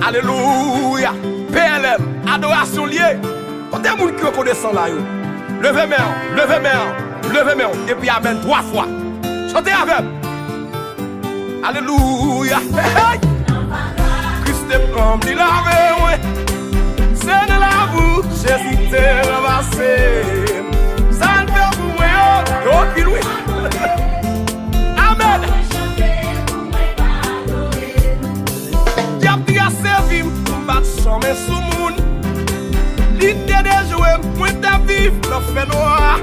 Alléluia. Plm Adoration lié. Quand des gens qui reconnaissent là, levez main, levez main, levez main. Et puis amen 3 fois. Chantez avec. Alléluia. Christ est rempli la main. C'est de la boue, Jésus t'est ramassé. Ça ne fait pour moi, oh, qui loué. Amen. Diable a servi, m'bat chamé sous moun. L'idée de jouer, moi ta vivre, l'en fait noir.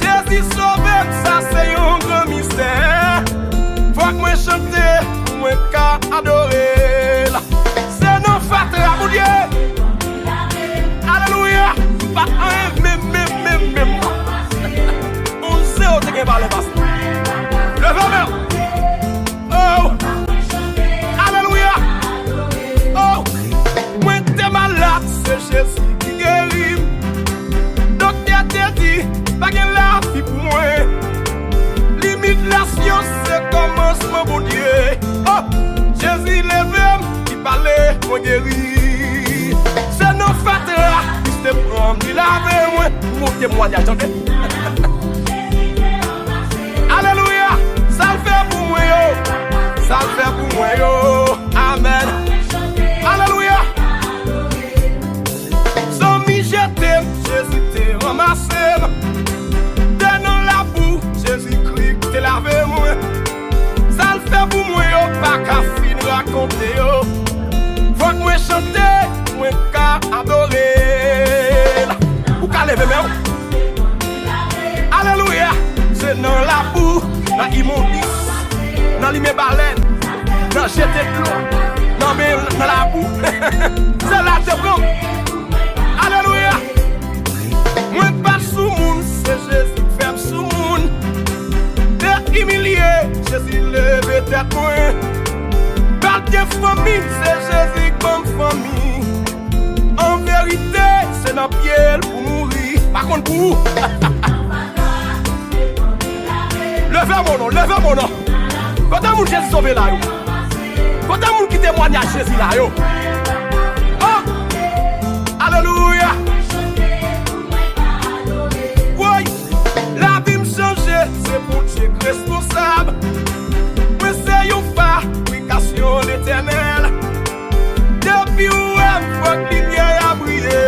Jésus sauvé, ça c'est un grand mystère. Faut que moi chante, moi qu'à adorer. C'est non fatra, mon Dieu. Alléluia. Pas un, même. On sait où t'es par les basses. Levez main. Oh. Alléluia. Oh. Moi t'es malade, c'est Jésus qui guérit. Docteur t'a dit, pas qu'elle la vie pour moi. Limite la science, c'est commencement bon Dieu. Oh. Jésus levé, il parlait, moi guéri. C'est non fatra. C'est prendre la moi mon témoignage, attendez. Alléluia, ça le fait pour moi yo, ça le fait pour moi yo, amen. Alléluia. Sans m'y jeter, Jésus t'est ramassé. T'es dans la boue, Jésus-Christ t'est lavé moi. Ça le fait pour moi yo, pas qu'à fin raconter yo. Faut que moi chanter, moi qu'à adorer. Alléluia, c'est dans la boue, dans l'immondice, dans les baleines, dans jeter de l'eau, dans la boue. C'est là que bon. Alléluia. Moi pas sous monde, c'est Jésus qui fait sous monde. T'es humilié, Jésus levé tête moi. Parle de famille, c'est Jésus comme famille. En vérité, c'est dans pied pour mourir. Par contre, pour vous. Levez mon nom. Quand t'as mon Jésus sauvé là, quand t'as mon qui témoigne à Jésus là, oh, alléluia. Oui, la vie me change, c'est pour Dieu responsable. Mais c'est une fabrication l'éternel. Depuis où elle faut que lumière a brillé.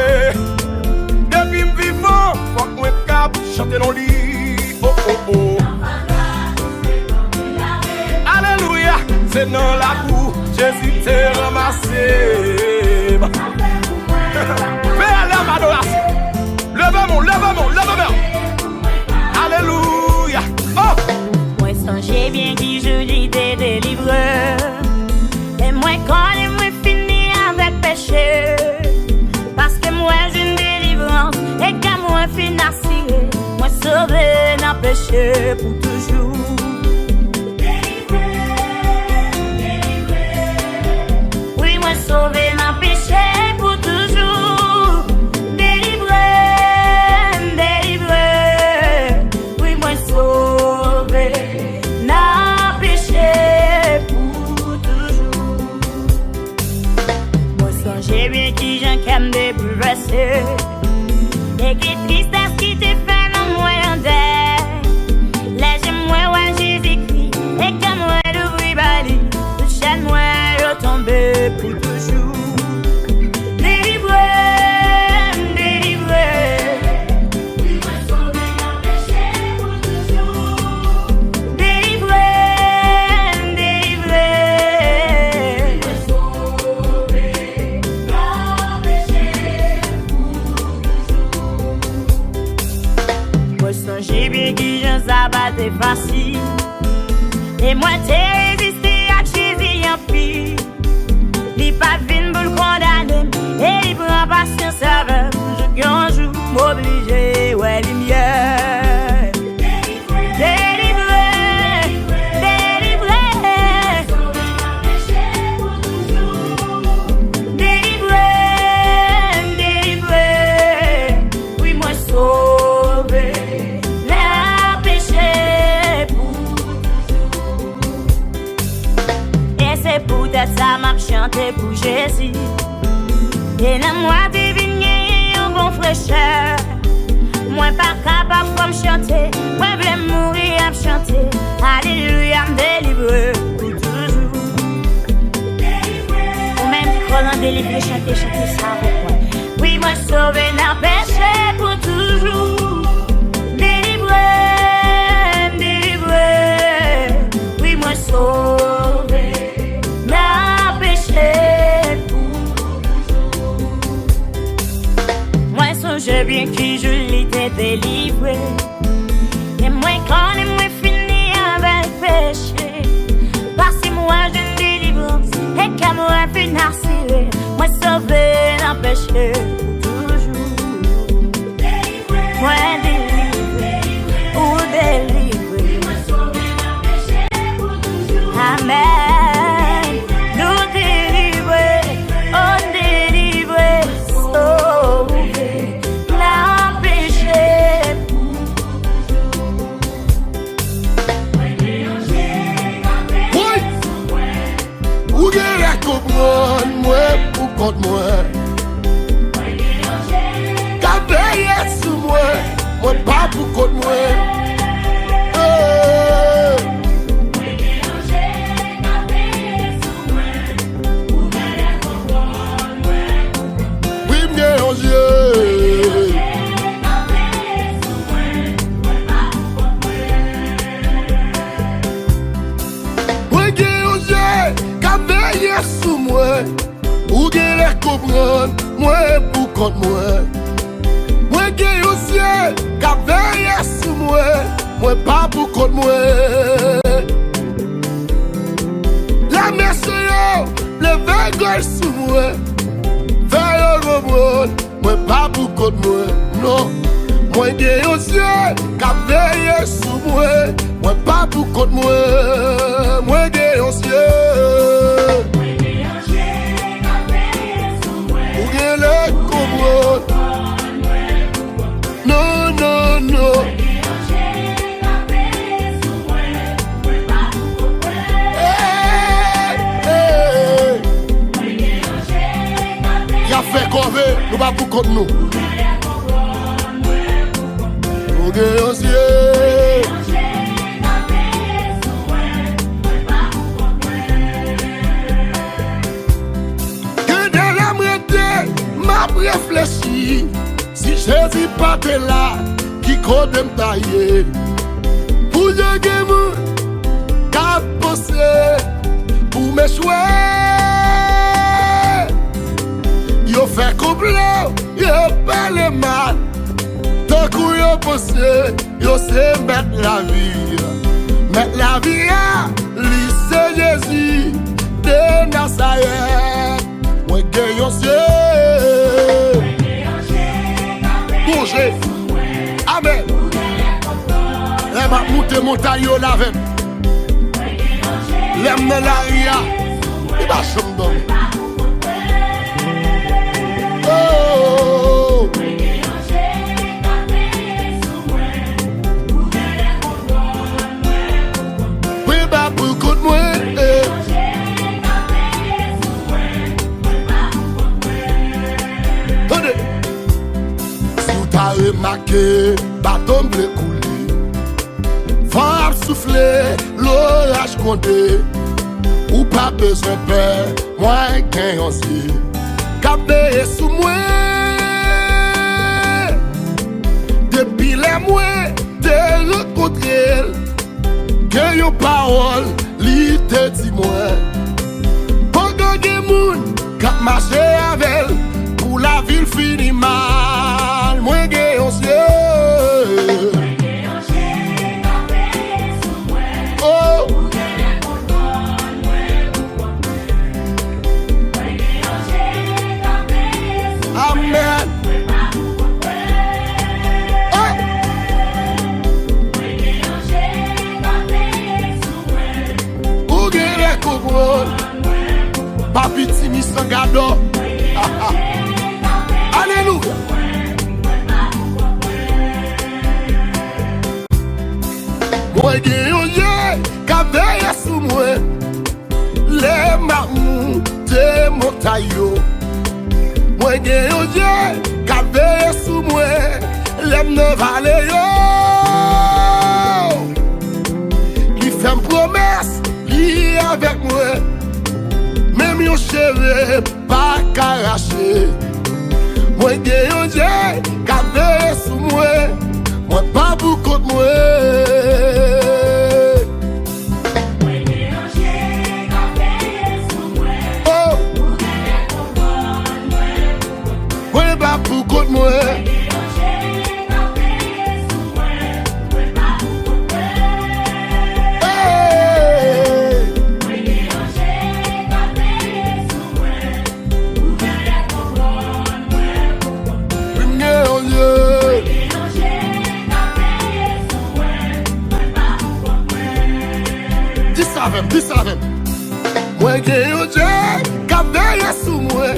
Depuis me vivant, faut que moi cap chanter dans lit. Oh oh oh. Alléluia, c'est dans la boue, Jésus t'est ramassé. Plm Adoration. Levez mon. Alléluia. Oh. Moi songez bien qui je lis des délivreurs. Et moi quand moi fini avec péché. Parce que moi j'ai une délivrance. Et quand moi fin assuré, moi sauvé dans péché pour toujours. Oui, moi sauvé dans péché pour toujours. Délivré. Oui, moi sauvé dans péché pour toujours. Moi songez bien qui j'en qu'aime des bouleversés. Et qui tristesse qui te fait dans moi en deuil. Là j'aime moi ouais Jésus-Christ. Et comme moi d'ouvrir bali. Toute chaîne moi retomber pour toujours. Délivré. Oui, moi sauvé dans péché pour toujours. Délivré. Moi sauvé dans péché pour toujours. chanter pour Jésus. Et dans moi deviner un bon fraîcheur. Moi pas capable de chanter, moi veux mourir à chanter. Alléluia, me délivre pour toujours. Ou même qui croit en délivrer, chanter ça pour moi. Oui, moi sauvé dans le péché pour toujours. Délivrer, délivrer. Oui, moi sauvé dans le péché pour toujours. Moi songe bien qui je l'étais délivré. Et moi quand et moi fini avec le péché. Parce que moi je délivrance et qu'à moi finir. Moi sauvé dans le péché toujours. Moi délivré ou délivré. Moi sauvé dans le péché pour toujours. Amen. Nous délivré, on délivré, sauvé dans le péché pour toujours. Ou gen la comprendre moi pour contre moi. Ka veille sur moi, moi pas pour contre moi. Oui, m'gen en Dieu. Moi gen en Dieu, ka veille sur moi. Ou gen la comprendre moi pour contre moi. Moi gen en Dieu, ka veille sur moi. Moi pas pour contre moi. La mercenaire, le bagay sur moi. Veille robuste, moi pas pour contre moi. Non, moi gen en Dieu, ka veille sur moi. Moi pas pour contre moi. Moi gen en Dieu. Ou gen le comprendre. Non, non, non. Y'a fait corvée, nous pas pour contre nous. Nous gagnons ciel. Que dans la moitié, m'a réfléchi. Si Jésus pas là, qui code me tailler. Pour le game, qu'a posé, pour m'échouer. Yo fait complet, yo pas le mal. Tant qu'on yo posé, yo c'est mettre la vie. Mettre la vie à lycée Jésus de Nazareth. Moi gagnons ciel. Bouger. Amen. Lèm a monté montagne yo la veine. Lèm dans la ria. Il va chambre. Oh. Oui, bah pour contre moi. Attendez. Si vous t'as remarqué, bâton bleu coulé. Femme soufflé, l'orage compté. Ou pas besoin de peur, moi qu'un ancien. Capé sous moi. Depuis les mois, de rencontrer. Que yon parole, li te dit moi. Pendant que moun, kap marché avec, pour la ville fini mal. Moi gen yon ciel. Oh. Amen. Papi Timi Sangado. Alléluia. Moi gen yon yé, ka veille sous moi. Les mamous te montagne yo. Moi gen yon Dieu qui veille sous moi, l'aime dans vallée yo. Qui fait une promesse, li avec moi. Même yon cheveux pas qu'arracher. Moi gen yon Dieu qui veille sous moi, moi pas beaucoup de moi. Pour contre moi. Dis avec moi que yo Dieu qui veille sous moi.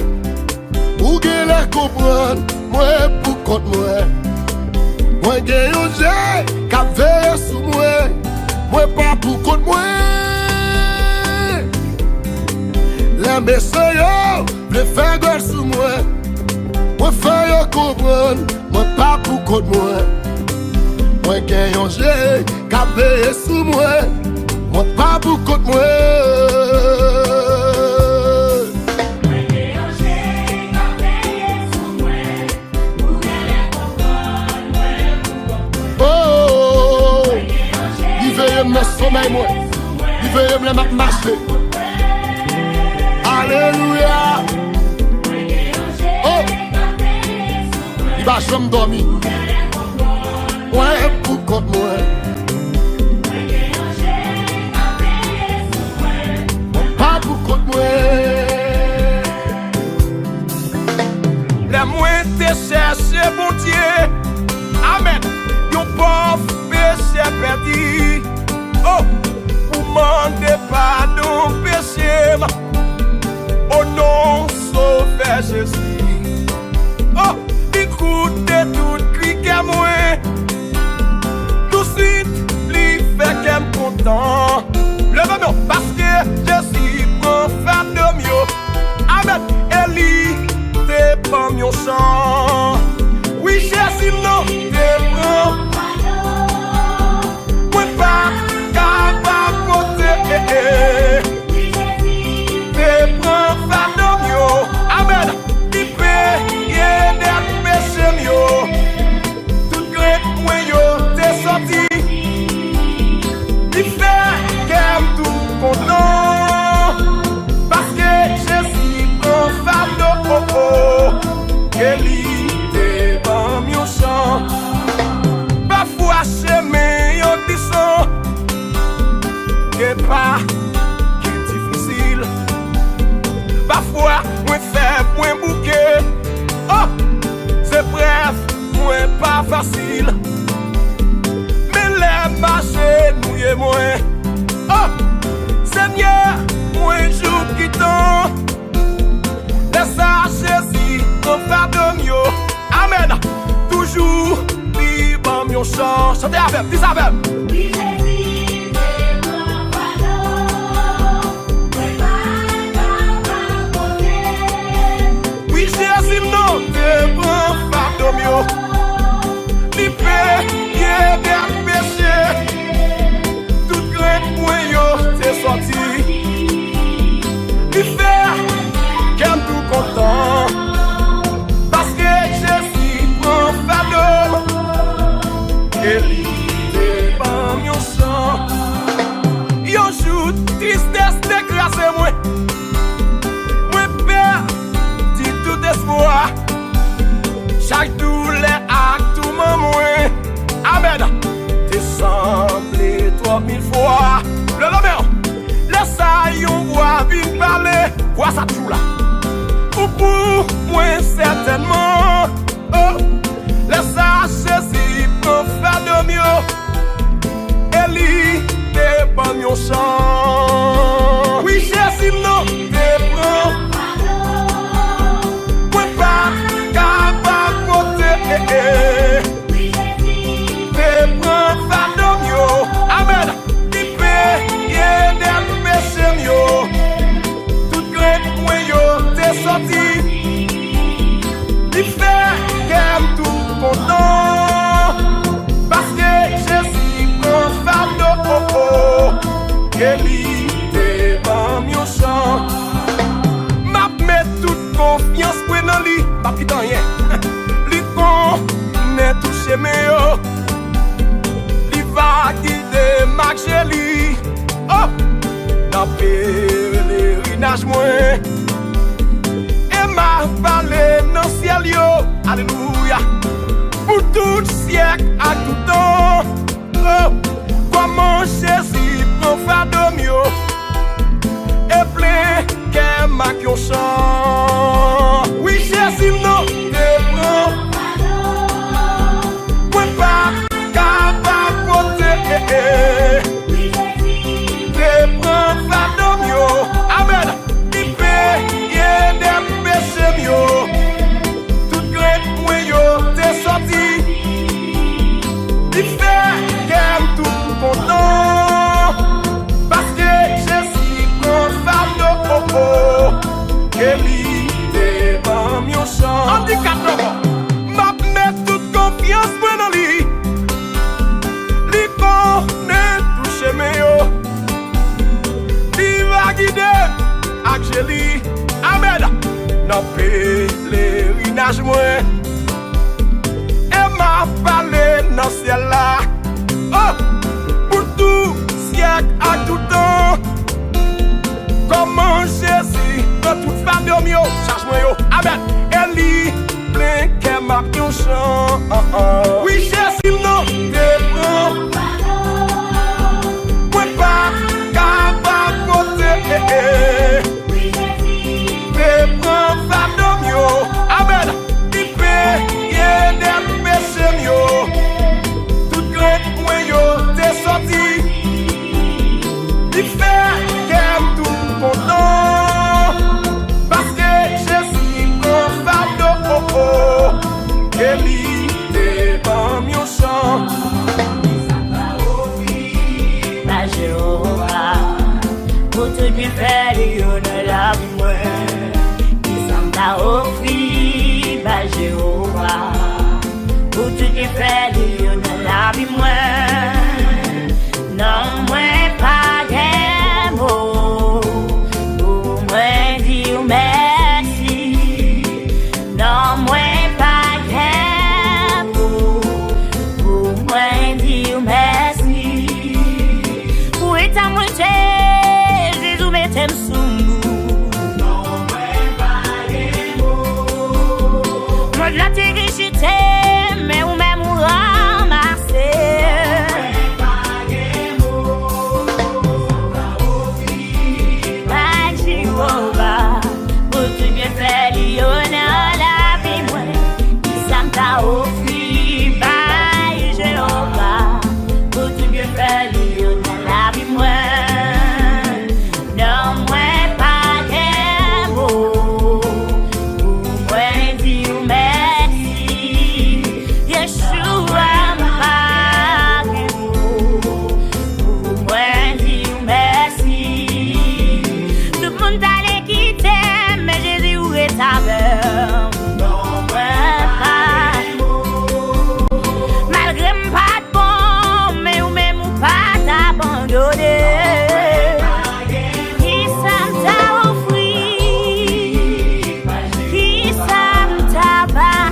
Ou gen la comprendre, moi pour contre moi. Moi gen yon Dieu qui veille sous moi, moi pas pour contre moi. Les messieurs yo, le faire gueule sous moi. Moi fais yo comprendre, moi pas pour contre moi. Moi gen yon Dieu qui veille sous moi, moi pas pour contre moi. Me sommeil moi, il veut me la marcher. Alléluia. Oh, il va jamais dormir. Ouais, pour contre moi. Pas pour contre moi. Les moins te chercher, mon Dieu. Amen. Yon pauvre péché perdu. Oh, pour demander pardon péché. Au nom Sauveur Jésus. Oh, écoutez tout cri qu'à moi. Tout de suite, lui fait qu'elle me content. Lève-moi parce que Jésus prend femme de mieux. Amen. Eli, te prend mon chant. Oui, Jésus, non, te prend. Moi, pas. Te prends femme yo, amen. Ti priye des péchés yo. Tout gré moi yo te sorti. Ti fait qu'aime tout content. Parce que Jésus prend femme de Eli te prend mon chant. Parfois chemin yo disant que pas difficile. Parfois, moi fait point bouquet. Oh, c'est bref, moi pas facile. Mais les marchés nous y est moins. Oh, Seigneur, moi jour qui t'en. Laisse à Jésus, on fait de mieux. Amen. Toujours, libre, mon chant. Chantez avec, dis avec. Jésus non te prend femme de li paye des péchés. Tout grand point yo t'es sorti. Li fait qu'elle tout content. Parce que Jésus prend femme de Eli te prend mon chant. Yon jour tristesse d'écraser moi. Chaque douleur a tout moins. Amen. T'es semblé 3000 fois. Le lomeur. Laisse ça yon voix vite parler. Quoi ça tout là? Ou pour moi certainement. Oh. Laisse ça Jésus pour faire de mieux. Eli te prend mon chant. Oui Jésus non te prend. Te prends femme yo, amen. Ti paye des péchés yo. Tout gré moi yo chemé yo. Li va guider ma chérie. Oh, dans pèlerinage mwen. Et m'a parlé dans ciel yo. Alléluia. Pour tout siècle à tout temps. Oh, comment Jésus prend fardeau mieux. Et plein qu'elle m'a qui chant. Oui, Jésus non te prend. Moi pas capable côté. Oui, Jésus te prend fardeau mieux. Amen. Il paye des péchés mieux. Tout gré moi yo te sorti. Il fait qu'elle tout content. Parce que Jésus prend fardeau. Et lui te ban mieux chant. On dit 4 m'a met toute confiance moi dans lui. Lui connaît tout chemin yo. Lui va guider avec Jésus. Amen. Dans pèlerinage moi. Et m'a parlé dans ciel là. Oh, pour tout siècle à tout temps. Comment Jésus dans toute femme de mieux. Charge-moi yo. Amen. Et lui plein qu'elle m'a bien chant. Oui, Jésus non te prend. Moi pas capable côté. Oui, Jésus te prend femme de mieux. Amen. Il paye des péchés mieux. Tout gré moi yo te sorti. Il fait qu'elle tout content. Parce que Jésus prend fardeau. Et lui te ban mieux chant. Ma Jéhovah, pour tout bien faire, il ne l'a vu moi. Il s'en t'a offert, ma Jéhovah, pour tout bien faire, il ne l'a vu moi. Non, moi pas de mots pour moi dire merci. Non, moi pas de mots pour moi dire merci. Pour être à moi, Jésus mettez sous nous. Non, moi pas de mots. Moi de la terre chité, mais ou même ou ramasser. Pour tout bien faire, il y en a la vie, moi. Il s'en t'a offert, bye, Jéhovah. Pour tout bien faire, il y en a la vie, moi. Non, moi, pas de mots. Pour moi, dire merci. Yeshua, pas de mots. Pour moi, dire merci. Tout le monde allait quitter, mais Jésus où est ta mère. Non, pas malgré mon pas de bon, mais ou même ou pas t'abandonner. Qui ça t'a offert? Qui ça t'a pas?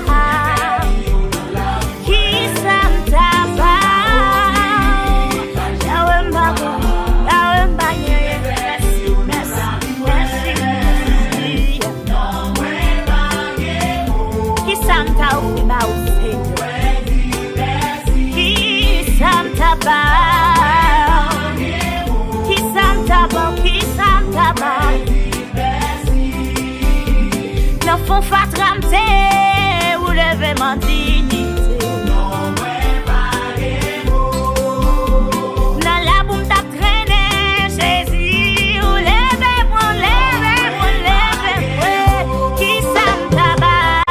Qui ça t'a pas? Yahweh m'a bon, Yahweh m'a merci, merci. Qui ça t'a offert, m'a offert? Qui ça t'a pas? Qui ça t'a pas? Qui ça t'a pas? L'enfant fatramte ou lever mon dignité. Dans la boum t'a traîné, Jésus, ou levez-moi. Qui ça t'a pas?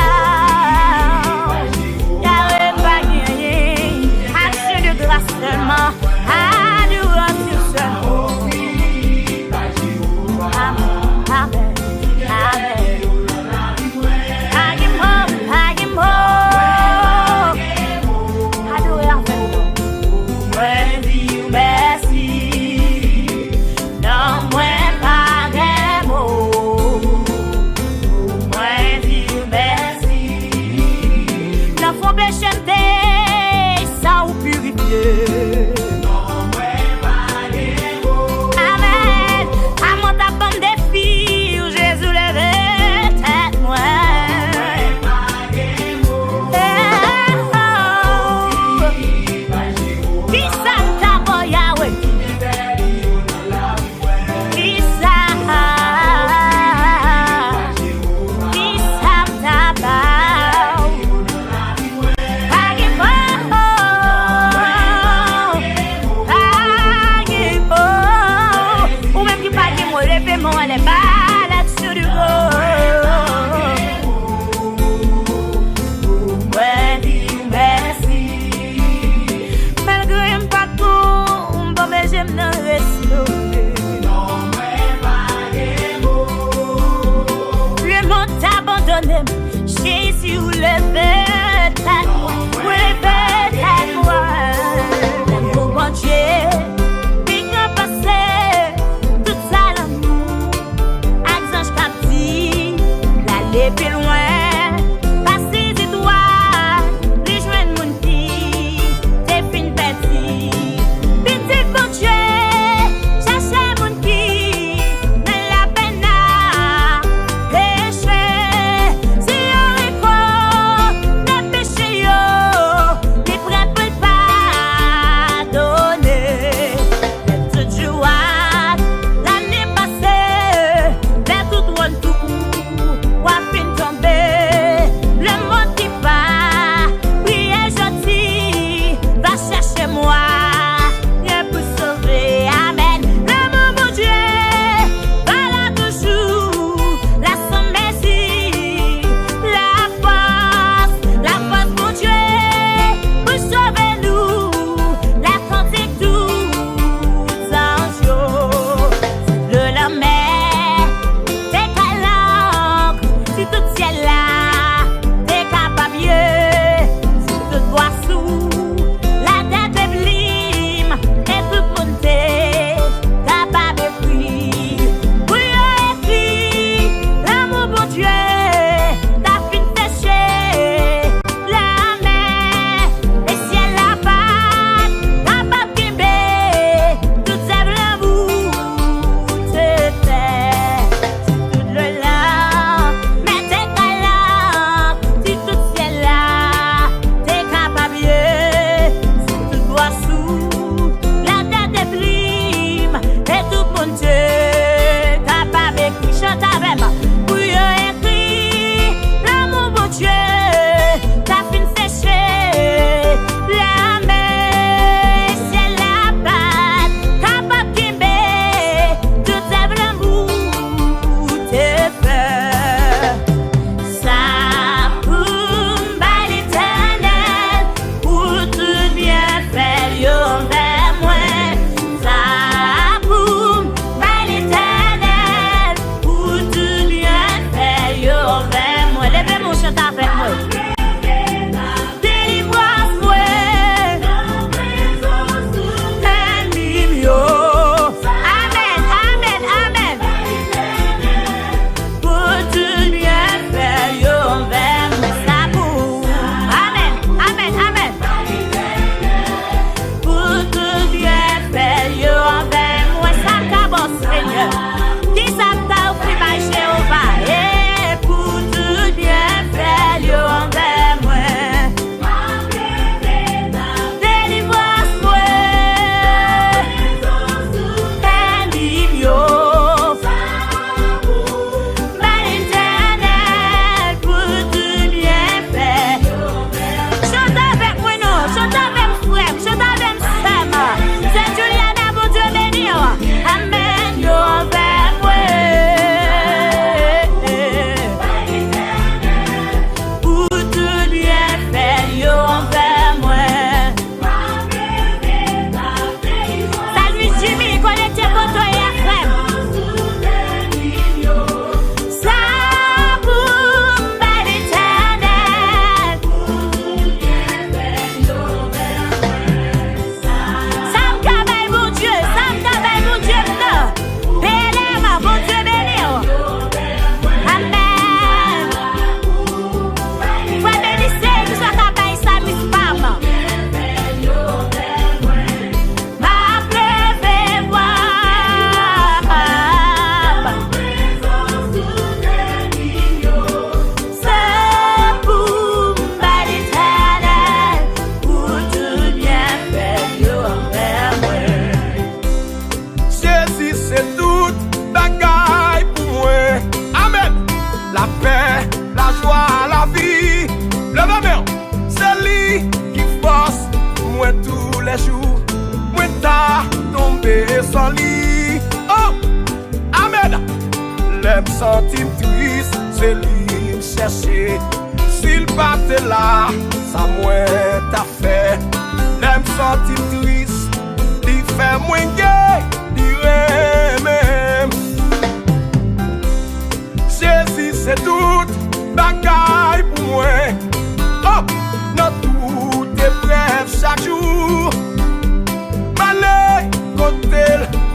Yahweh pas gagné, action de grâce seulement, adoration seulement. Amen, amen, amen. pardonner. Jésus, levez ta moi, levez ta moi. Mon bon Dieu, qui a passé tout ça l'amour. Accent captif, l'aller plus loin. Passer des doigts, rejoindre mon petit, t'es fin petit. Petit bon Dieu, cherchez mon qui, mais la peine à pécher. Si on récolte les péchés, les prêts pour pardonner. Toute joie, l'année passée, vers tout droit tout, ou à fin tomber. Le monde qui part, priye gentil, va chercher moi, rien pour sauver, amen. L'amour mon Dieu, va là toujours, la son merci, la force mon Dieu, pour sauver nous, la santé tout en jour. Le la mer, t'es calanque, si tout ciel là, t'es capable, si tout bois sous, la tête est blime, et tout monté, capable de prier. Priye écrit, l'amour bon Dieu, ta fin séché, la mer, et ciel la patte, capable de tout sève l'amour, te fait, tout le long, mais t'es calanque, si tout ciel là, t'es capable, si tout bois sous, la tête est blime, et tout mon Dieu, capable d'écrire, chante avec moi, priye écrit, l'amour bon Dieu, ta fin séché, la mer, ciel la patte, capable de tout sève l'amour, te fait. Ça pour l'éternel, pour tout bien faire, yo vers moi. Ça pour l'éternel, pour tout bien faire, yo vers moi. Levez mon chant avec moi. Délivre-moi, anime yo. Amen, amen, amen. Pour tout bien faire, yo vers moi. Ça pour, amen, amen, amen. Pour tout bien faire, yo vers moi. Ça cabot, Seigneur. Qui ça t'a offert par Jéhovah? Et pour tout bien faire, yo vers moi. Délivre-moi, anime yo. L'éternel, pour tout bien faire. Chante avec moi, non. Chante avec frère. Chante avec Sam. C'est Juliana, mon Dieu béni. Amen, yo vers moi. Pour tout bien faire, yo vers moi. Salut Jimmy, connecté contre FM. Ça pour l'éternel. Sam Kabay, mon Dieu, Sam Kabay, mon Dieu, non. Plm, mon Dieu béni. Amen. Foi bénissez, que soit Kabay, sa miss femme. Ma préférable. C'est pour l'éternel, pour tout bien faire, yo vers moi. Jésus, c'est tout bagay pour moi. Amen. La paix, la joie, la vie. Le bonheur, c'est lui qui force moi tous les jours. Moi t'as tombé sans lit. Oh, amen. Lèm sentim triste, c'est lui me chercher. S'il battait là, ça moins t'a fait. Lèm sentim triste, il fait moins gay, même. Jésus c'est tout bagay pour moi. Oh, dans toutes épreuves chaque jour. Malé, côté,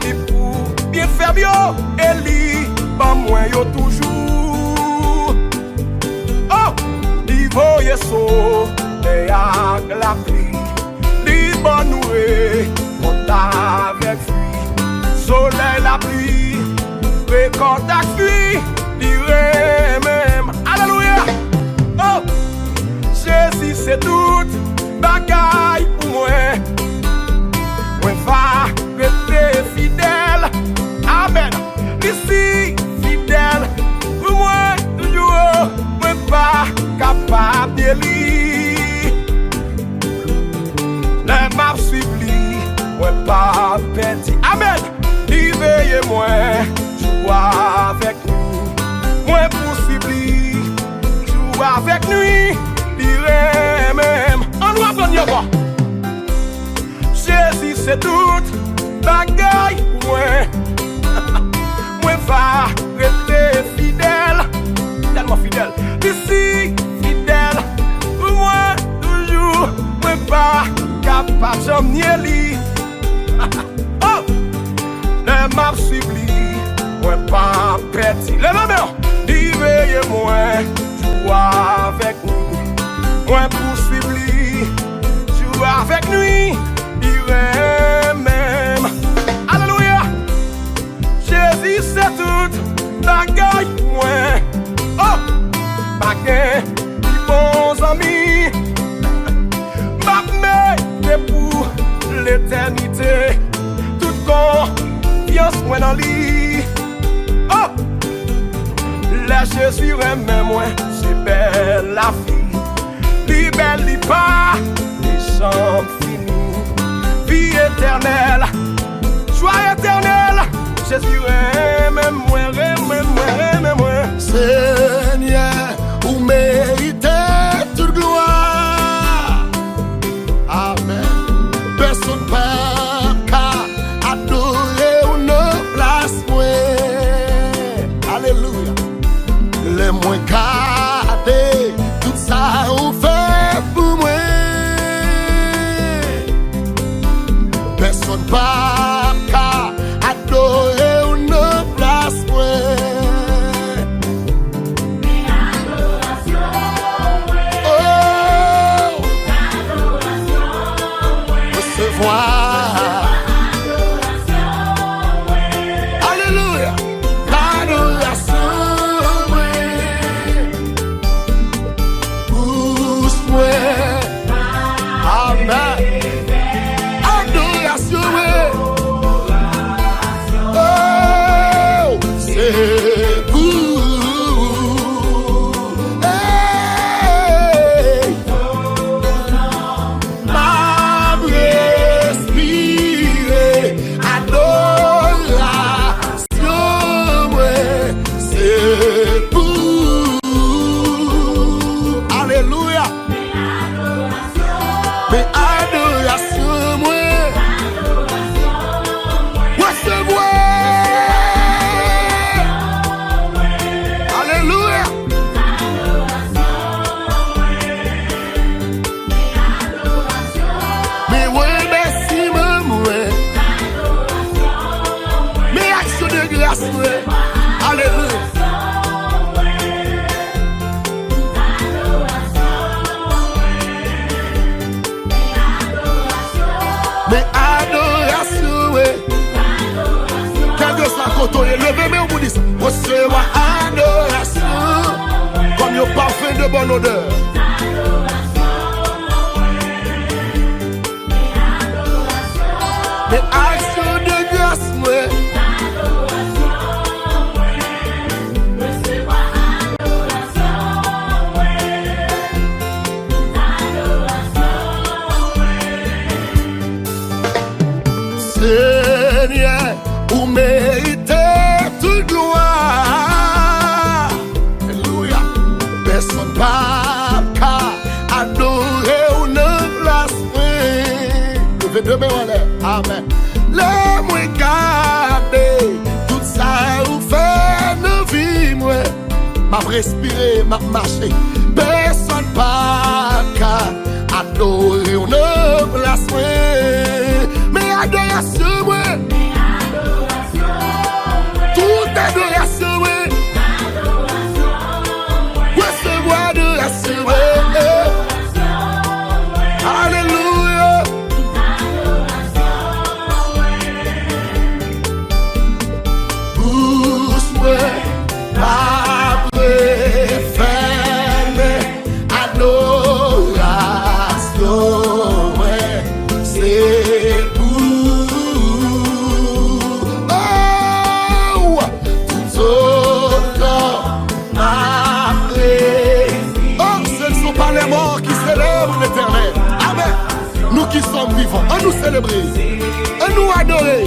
li pour bien faire bio, et li, pas moi yo toujours. Oh, li voye so, et ak la pluie, li bon noué, compte avec lui. Soleil, la pluie, récolte ak pluie, li même. Alléluia. Oh, Jésus c'est tout, bagay pour moi. Mwen va rester fidèle. Amen. Ici, fidèle. Pour moi, toujours, mwen pas capable de lire. Les maps suivent li, mwen pas pèdi. Amen. Li veye mwen, joue avec nous. Mwen poursuivre li, joue avec nous. Li même. On va prendre yo bon. Jésus c'est tout, bagay pour moi. Moi va rester fidèle, tellement fidèle. Ici, fidèle, pour moi toujours. Moi pas capable de m'y li. Oh, les maps suivent li, moi pas pèdi. Les mains, li veye moi, joue avec nous. Moi poursuivre li, joue avec nous. Même. Alléluia. Jésus c'est tout, bagay pour moi. Oh, bagay, qui bons amis. M'amène pour l'éternité. Toute confiance moi dans lui. Oh, la Jésus aime moi, c'est belle la vie. Li belle, li pas, li chante fini. Vie éternelle, joie éternelle, Jésus aime moi, aime moi. Seigneur, vous méritez toute gloire. Amen. Personne pas qu'à adorer ou ne place moi. Alléluia. Les moins gardés, tout ça on fait pour moi. Personne pas qu'à adorer ou ne place moi. Oh, recevoir. Alléluia. Adoration. Pousse-moi. Amen. Levez-moi au bout de ça. Recevoir adoration comme un parfum de bonne odeur. Mais action de grâce, moi. Seigneur, vous méritez toute gloire. Alléluia. Personne pas m'a respiré, m'a marché. Personne pas qu'à adorer ou ne place. Mais adoration, ouais. Tout adoration, ouais. Recevoir adoration, ouais. Alléluia. Bouche, ouais. Qui sommes vivants, à nous célébrer, à nous adorer.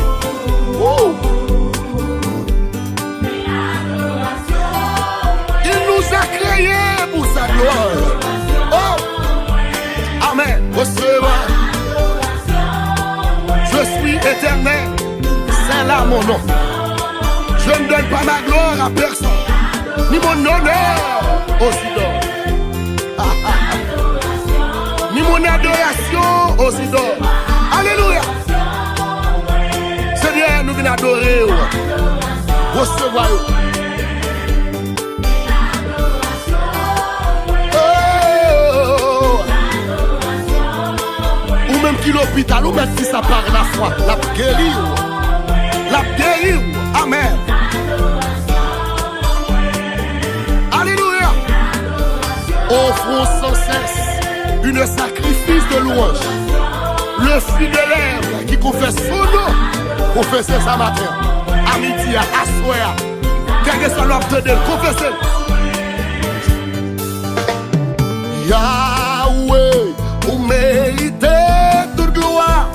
Il nous a créés pour sa gloire. Oh, amen. Recevez. Je suis éternel, c'est là mon nom. Je ne donne pas ma gloire à personne, ni mon honneur aux idoles. Ni mon adoration aux idoles. Alléluia. Seigneur, nous venons adorer. Recevoir. Oh. Ou même qui l'hôpital, ou même si ça part la foi. La guérir. La guérir. Amen. Alléluia. Offrons sans cesse une sacrifice de louange. Le fruit de lèvres qui confesse son nom, confessez ça matin, à midi, à soir, quel que soit l'ordre de confessez. Yahweh, vous méritez toute gloire.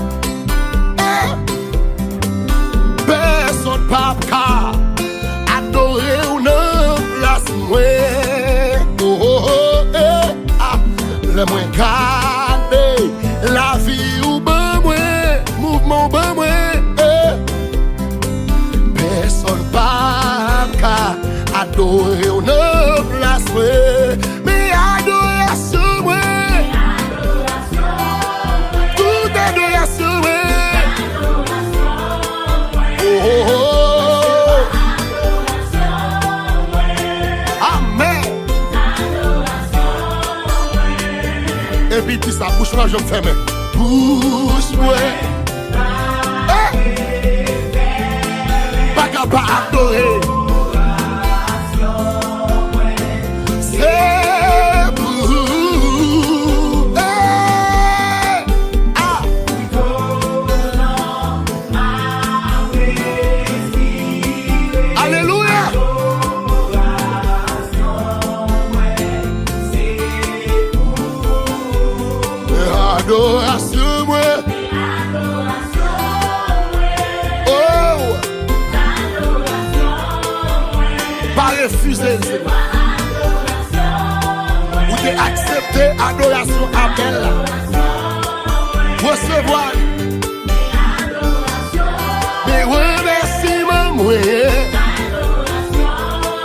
Personne pas qu'à adorer ou ne place moi. Le moins garder la vie ou ben moins, mouvement ben moins. Personne pas qu'à adorer ou ne place, mais adoration, toute adoration, oh, oh, oh. Et puis dis ça, bouche-moi, je me ferme. Bouche-moi. Pas qu'à pas adorer. C'est pour. Alléluia. Adoration, moi. Oh. Pas refuser, vous devez accepter adoration à belle. Recevoir. Mais remerciement, moi.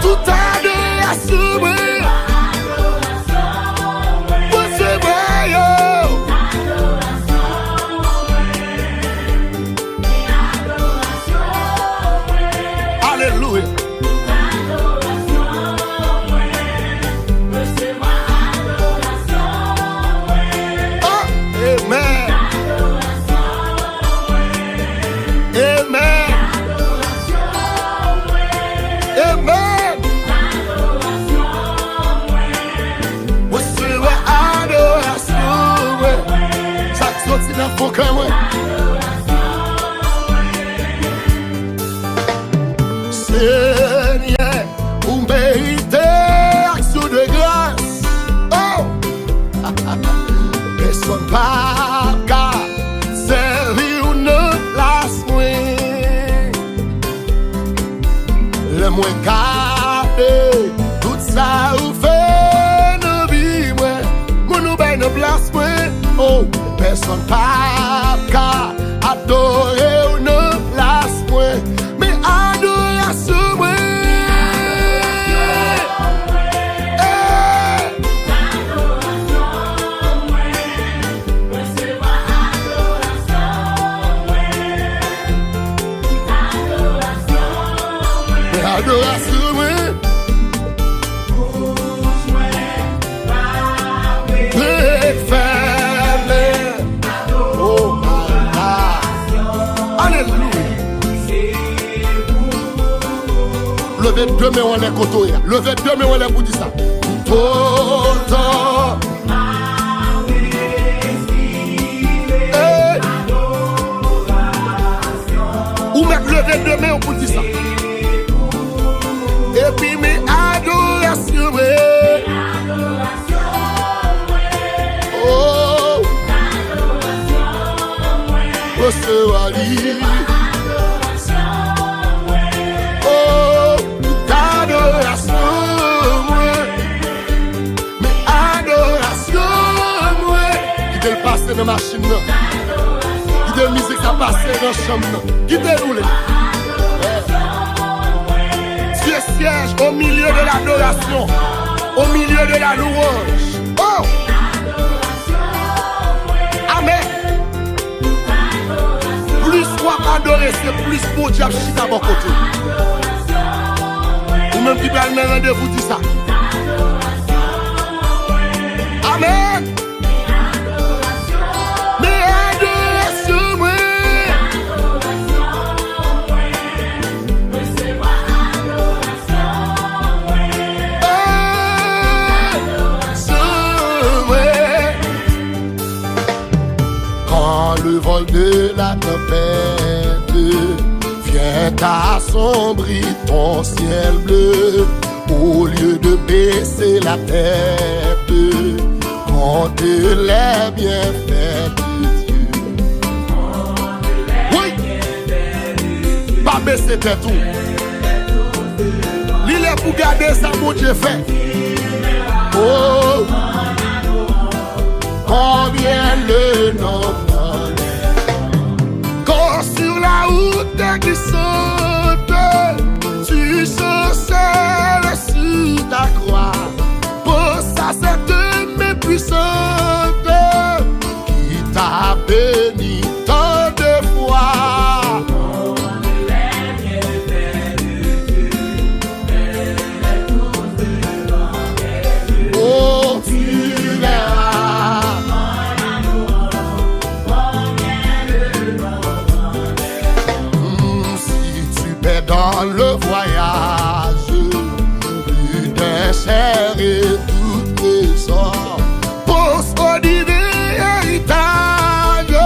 Tout adoration, moi. Seigneur, vous méritez action de grâce. Oh, personne pas qu'à servir notre place. Le moins garder tout ça vous fait nos vies. Mon nous baille nos places. Oh, personne pas qu'à adorer nos places. Mais adoration, Levez deux mains, on est côté. Levez deux mains, on est pour dire ça. Tout. Ou mettre lever deux mains pour dire ça. Et puis mes adorations. Oh. Recevoir lui. Oh. Adoration. Mais adoration. Il doit le passer dans la machine. Il doit musique ça passer dans la chambre. Qui déroule. Tu es siège au milieu de l'adoration. Au milieu de la louange. Oh. Amen. Plus soit adoré, c'est plus beau Dieu Chita à mon côté. Ou même qui va me rendez-vous dit ça. Amen. Mais adoration, moi. Quand le vol de la tempête vient assombrir ton ciel bleu, au lieu de baisser la tête, compte les bienfaits de Dieu. Oui, pas baisser tête tout. L'île est pour garder ça, mon Dieu fait. Oh, combien le nom. Quand sur la route qui saute, tu chancelles sur ta croix. Pour ça, cette main puissante qui t'a béni tant de fois. Oh, tu verras. Dans le voyage, plus d'un cher et tout trésor, pense au divin héritage,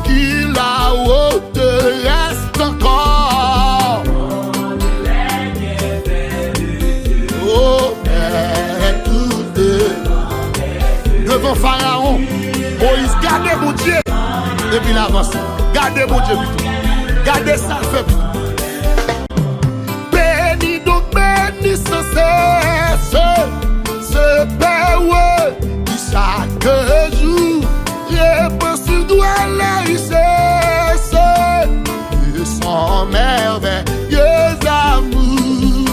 qui là-haut te reste encore. Oh, mais tout est devant Pharaon, Moïse, gardez mon Dieu, et puis l'avance, gardez mon Dieu plutôt, gardez ça fait plutôt. Sans cesse, ce Père qui chaque jour répand sur toi la richesse de son merveilleux amour.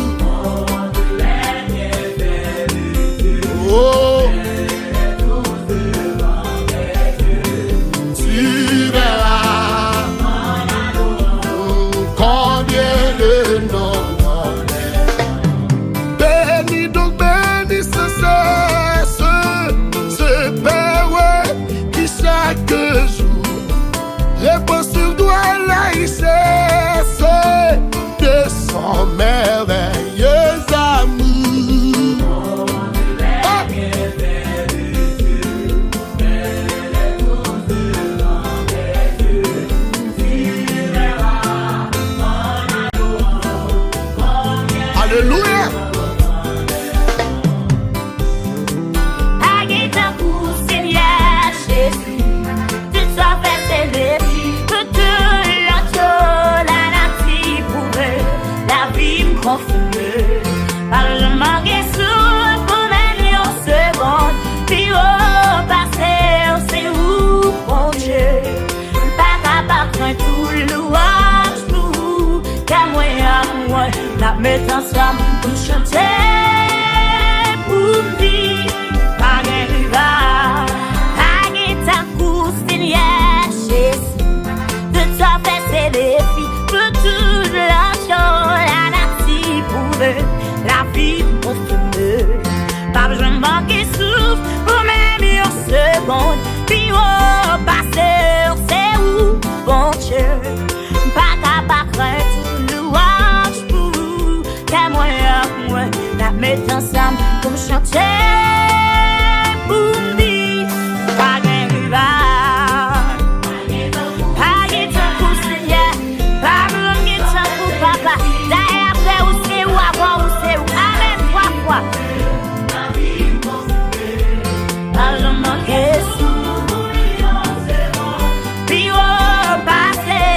Oh, tu verras combien le nom. Ce Père qui chaque jour répand sur toi la richesse de son merveilleux amour. Oh. Alléluia. Par je manquais sous pour m'aider en seconde, puis au passé, c'est où, bon Dieu, pas capable tout louange pour qu'à moi, la mettre ensemble pour chanter, pour dire, bagay riva, bagay ta cousine, Jésus, de toi faire ses défis, pour tout l'argent, la vie pour feu, pas besoin de manquer souffle pour même une seconde, puis au passé, c'est où, bon Dieu, pas capable de tout louange pour qu'à moi. mettre ensemble pour me chanter, pour me dire, pas de rival, pas de temps pour Seigneur, pas de temps pour papa. D'ailleurs, après, où c'est où, avant, où c'est où, amen, fois. Pas de manquer sous, puis au passé.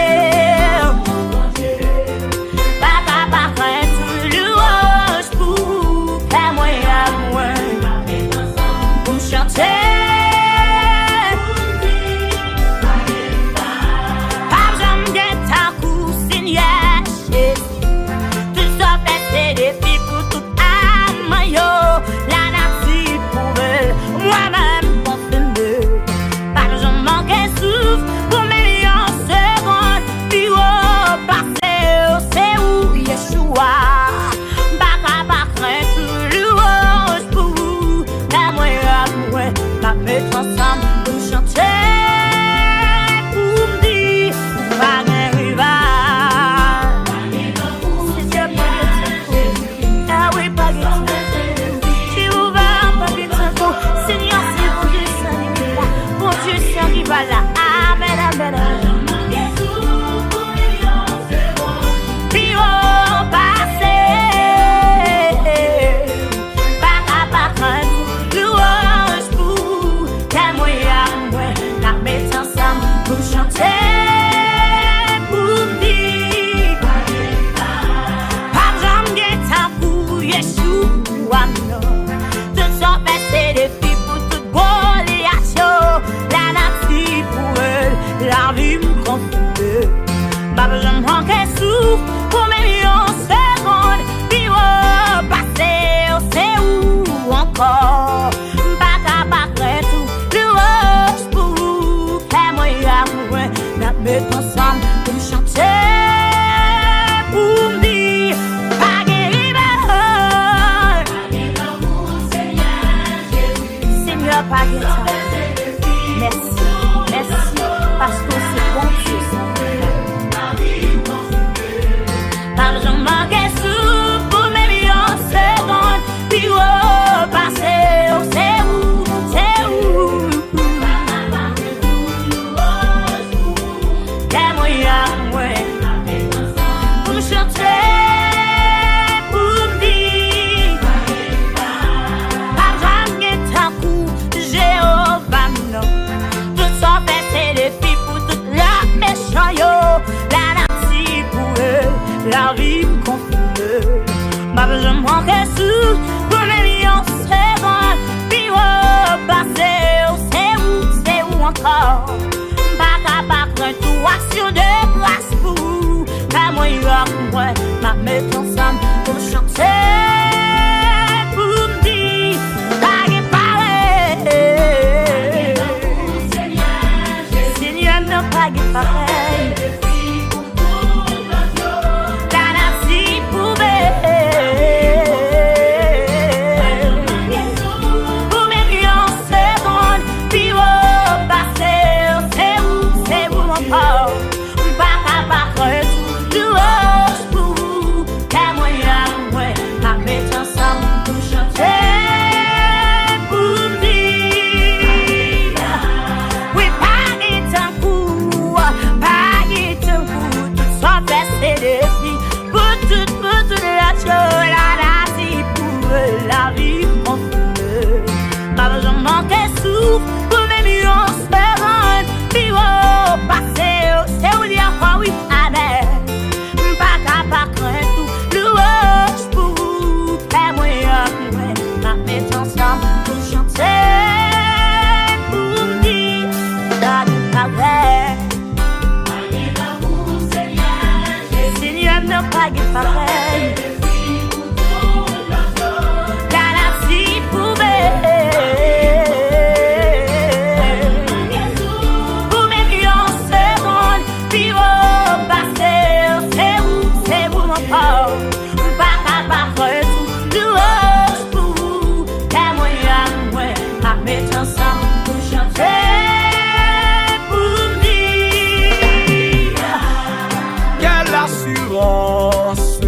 Quelle assurance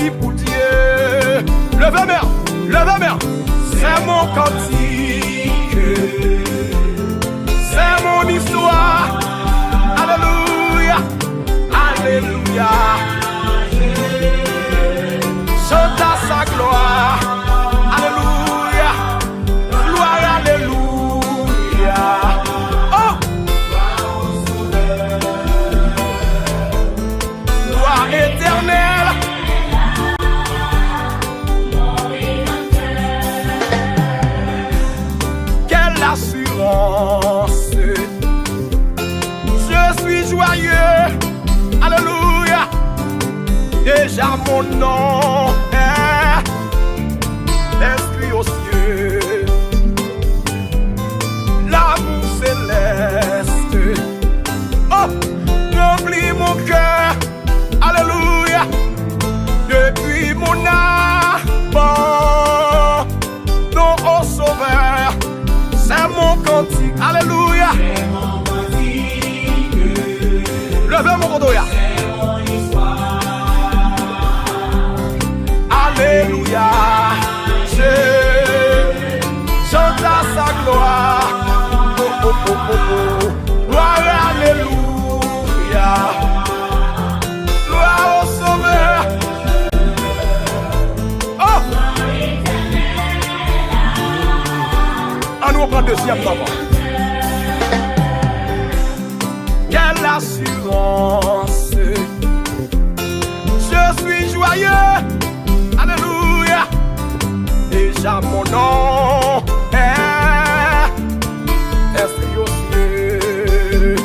vis pour Dieu. Levez main, c'est mon cantique, c'est mon histoire. Alléluia, alléluia. Chante à sa gloire. Alléluia, gloire, alléluia. Oh, gloire éternelle. Quelle assurance. Je suis joyeux. Alléluia. Déjà mon nom est inscrit aux cieux. L'amour céleste, oh, remplit mon cœur. Alléluia. Depuis mon âme, non au sauveur, c'est mon cantique. Alléluia. Levez mon codoya. Alléluia, je chante à sa gloire. Oh, oh, oh, oh, oh. Gloire, alléluia. Gloire au Sauveur. Oh, on nous prend deuxième d'abord. Quelle assurance. Je suis joyeux. Alléluia. Déjà mon nom est inscrit aux cieux.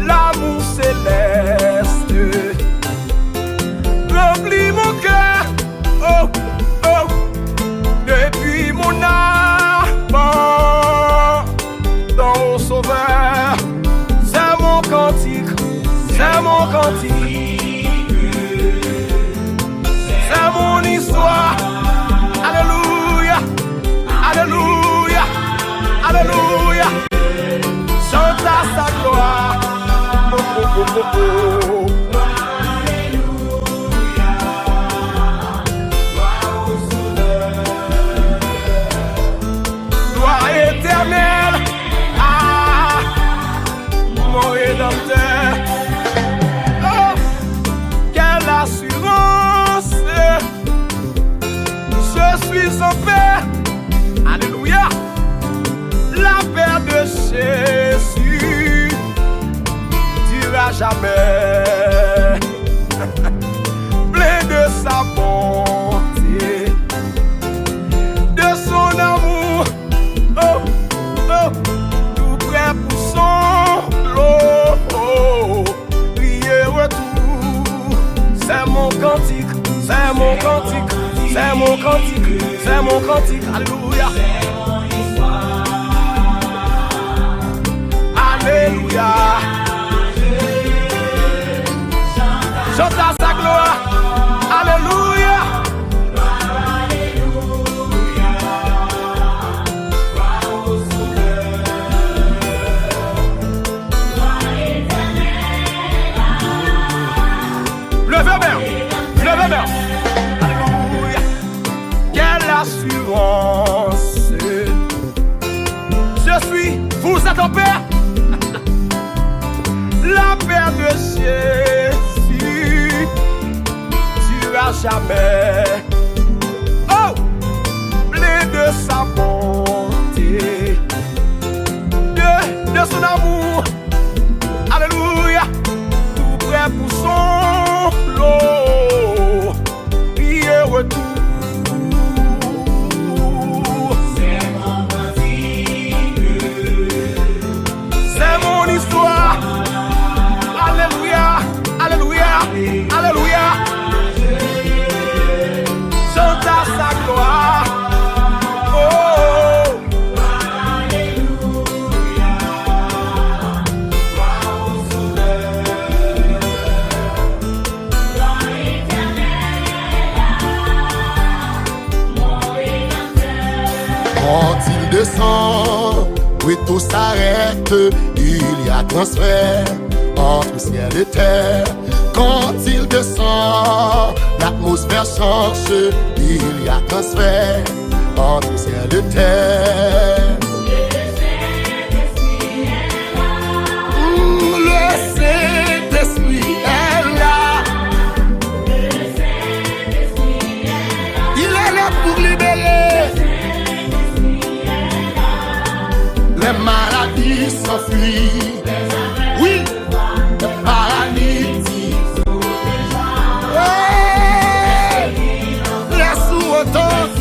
L'amour céleste remplit mon cœur. Oh, oh. Depuis mon âme dans au Sauveur, c'est mon cantique, c'est mon cantique. C'est mon histoire. Alléluia, alléluia, alléluia. Chante à sa gloire. Oh, oh, oh, oh, oh. Gloire éternelle à mon Rédempteur. Oh, quelle assurance. Je suis en paix. Alléluia. La paix de Jésus durera jamais. Plein de sa bonté, de son amour. Oh, oh, tout prêt pour son lot. Oh, priye retour. C'est mon cantique, c'est mon cantique. C'est mon cantique, c'est mon cantique, alléluia. Alléluia. Chante à sa gloire, alléluia. Levez main. Quelle assurance. Je suis, vous êtes en paix. La paix de Jésus durera jamais. Oh, plein de sa bonté, de son amour. Alléluia. Tout prêt pour son lot. Priye retour. Histoire. Alléluia, alléluia, alléluia. Chante à sa gloire. Oh, alléluia. Gloire au Sauveur. Gloire éternelle à mon Rédempteur. Quand il descend, oui, tout s'arrête. Il y a transfert entre ciel et terre. Quand il descend, l'atmosphère change, il y a transfert entre ciel et terre. Le Saint-Esprit est là. Il est là pour libérer. Les maladies s'enfuient. Oui, les paralytiques. Les sourds entendent.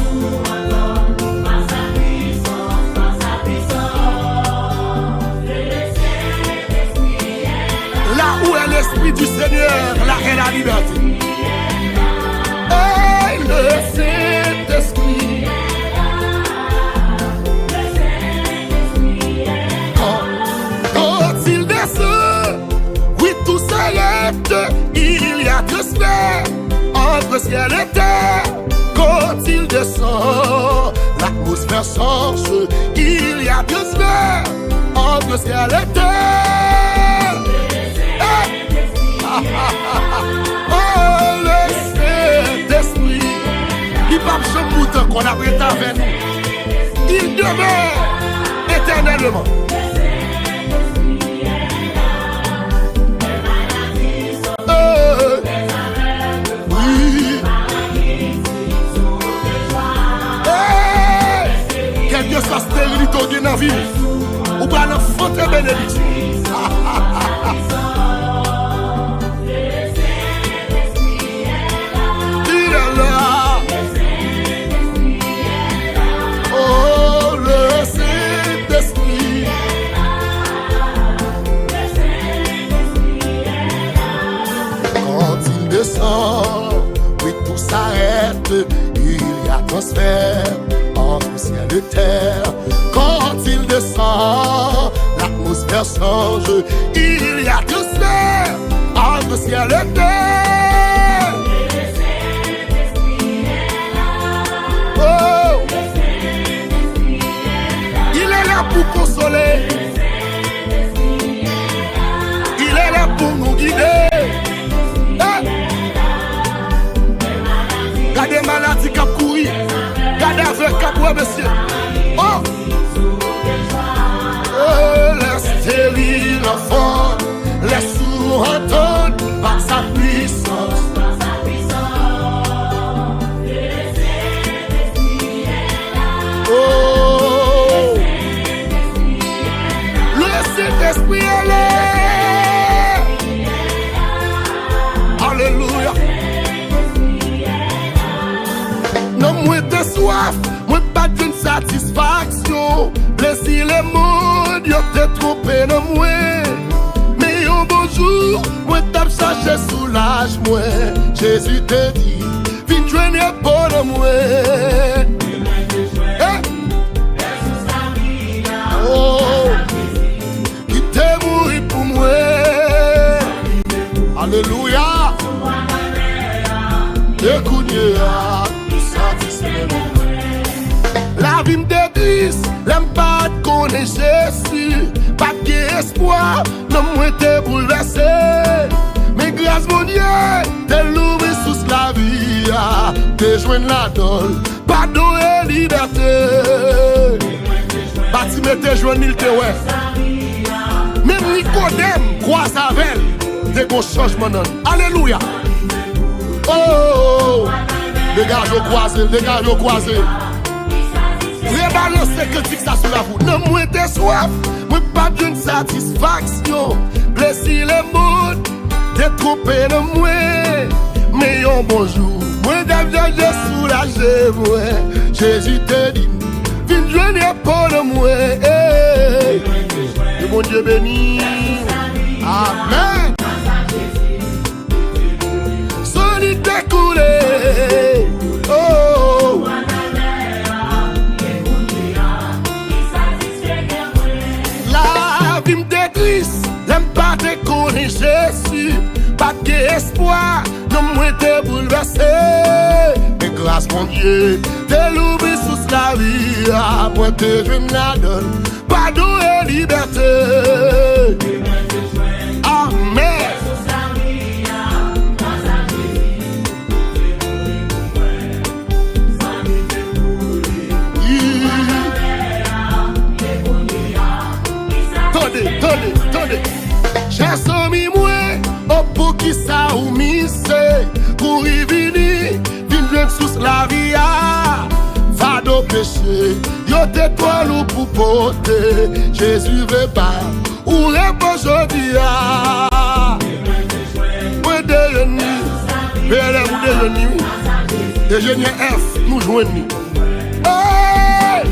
Là où est l'Esprit du Seigneur, là est la liberté. Et le Saint-Esprit. Quand il descend, oui, tout s'arrête. Il y a transfert entre ciel et terre. Quand il descend, l'atmosphère change. Il y a transfert entre ciel et terre. Oh, le Saint-Esprit, il va me chanter qu'on a prêté avec nous. Il demeure éternellement. Oui. Quel Dieu soit stérilité au Dieu dans la vie. Ou pas l'enfant de bénédiction. Oh, le Saint-Esprit. Quand il descend, oui, tout s'arrête. Il y a transfert entre ciel et terre. Quand il descend, l'atmosphère change. Il y a transfert entre ciel et terre. Oh, il est là pour consoler. Il est là pour nous guider. Gardez maladie qui a couru. Gardez avec qui a couru, monsieur. Oh, les stériles enfants, les sourds entendent par sa puissance. Oh, le Saint-Esprit est là. Alléluia. Non, moi t'es soif, moi pas d'une satisfaction. Blessé les mots, Dieu t'es trompé dans moi. Mais un bon jour, moi t'as cherché soulage moi. Jésus te dit, viens joindre pour moi. Oh, qui t'est mouru pour moi. Alléluia. Écoutez, la vie me déglisse, l'aime pas de connaître Jésus. Pas d'espoir, non moi t'es bouleversé. Mais grâce mon Dieu, t'es loué sous la vie. T'es joint la donne, pardon et liberté. Bah tu m'étais joint il te ouais. Même Nicodème croise avec t'es bon changement non. Alléluia. Oh, dégage au croisé, dégage au croisé. Rebalancer critique ça sur la route. Non, moi t'es soif, moi pas d'une satisfaction. Blessé les mots, t'es trompé de moi. Mais un bonjour, moi d'avion j'ai soulagé moi. Jésus te dit, viens joindre pour de moi. Que mon Dieu béni. Amen. Solide découlé. Oh. La vie me déglisse, l'aime pas te connaître Jésus. Pas d'espoir, non moi t'es bouleversé. Mais grâce mon Dieu, t'es loué sous la vie. Moi t'es je me la donne, pardon et liberté. Amen. Attendez. Chers amis, moi, oh, pour qui ça ou mise, pour y venir, vin sous la vie, va de péché, yo t'étoile ou pour porter, Jésus veut pas, ou répond aujourd'hui, moi déjeuner, PLM déjeuner F, nous joignons. Hey!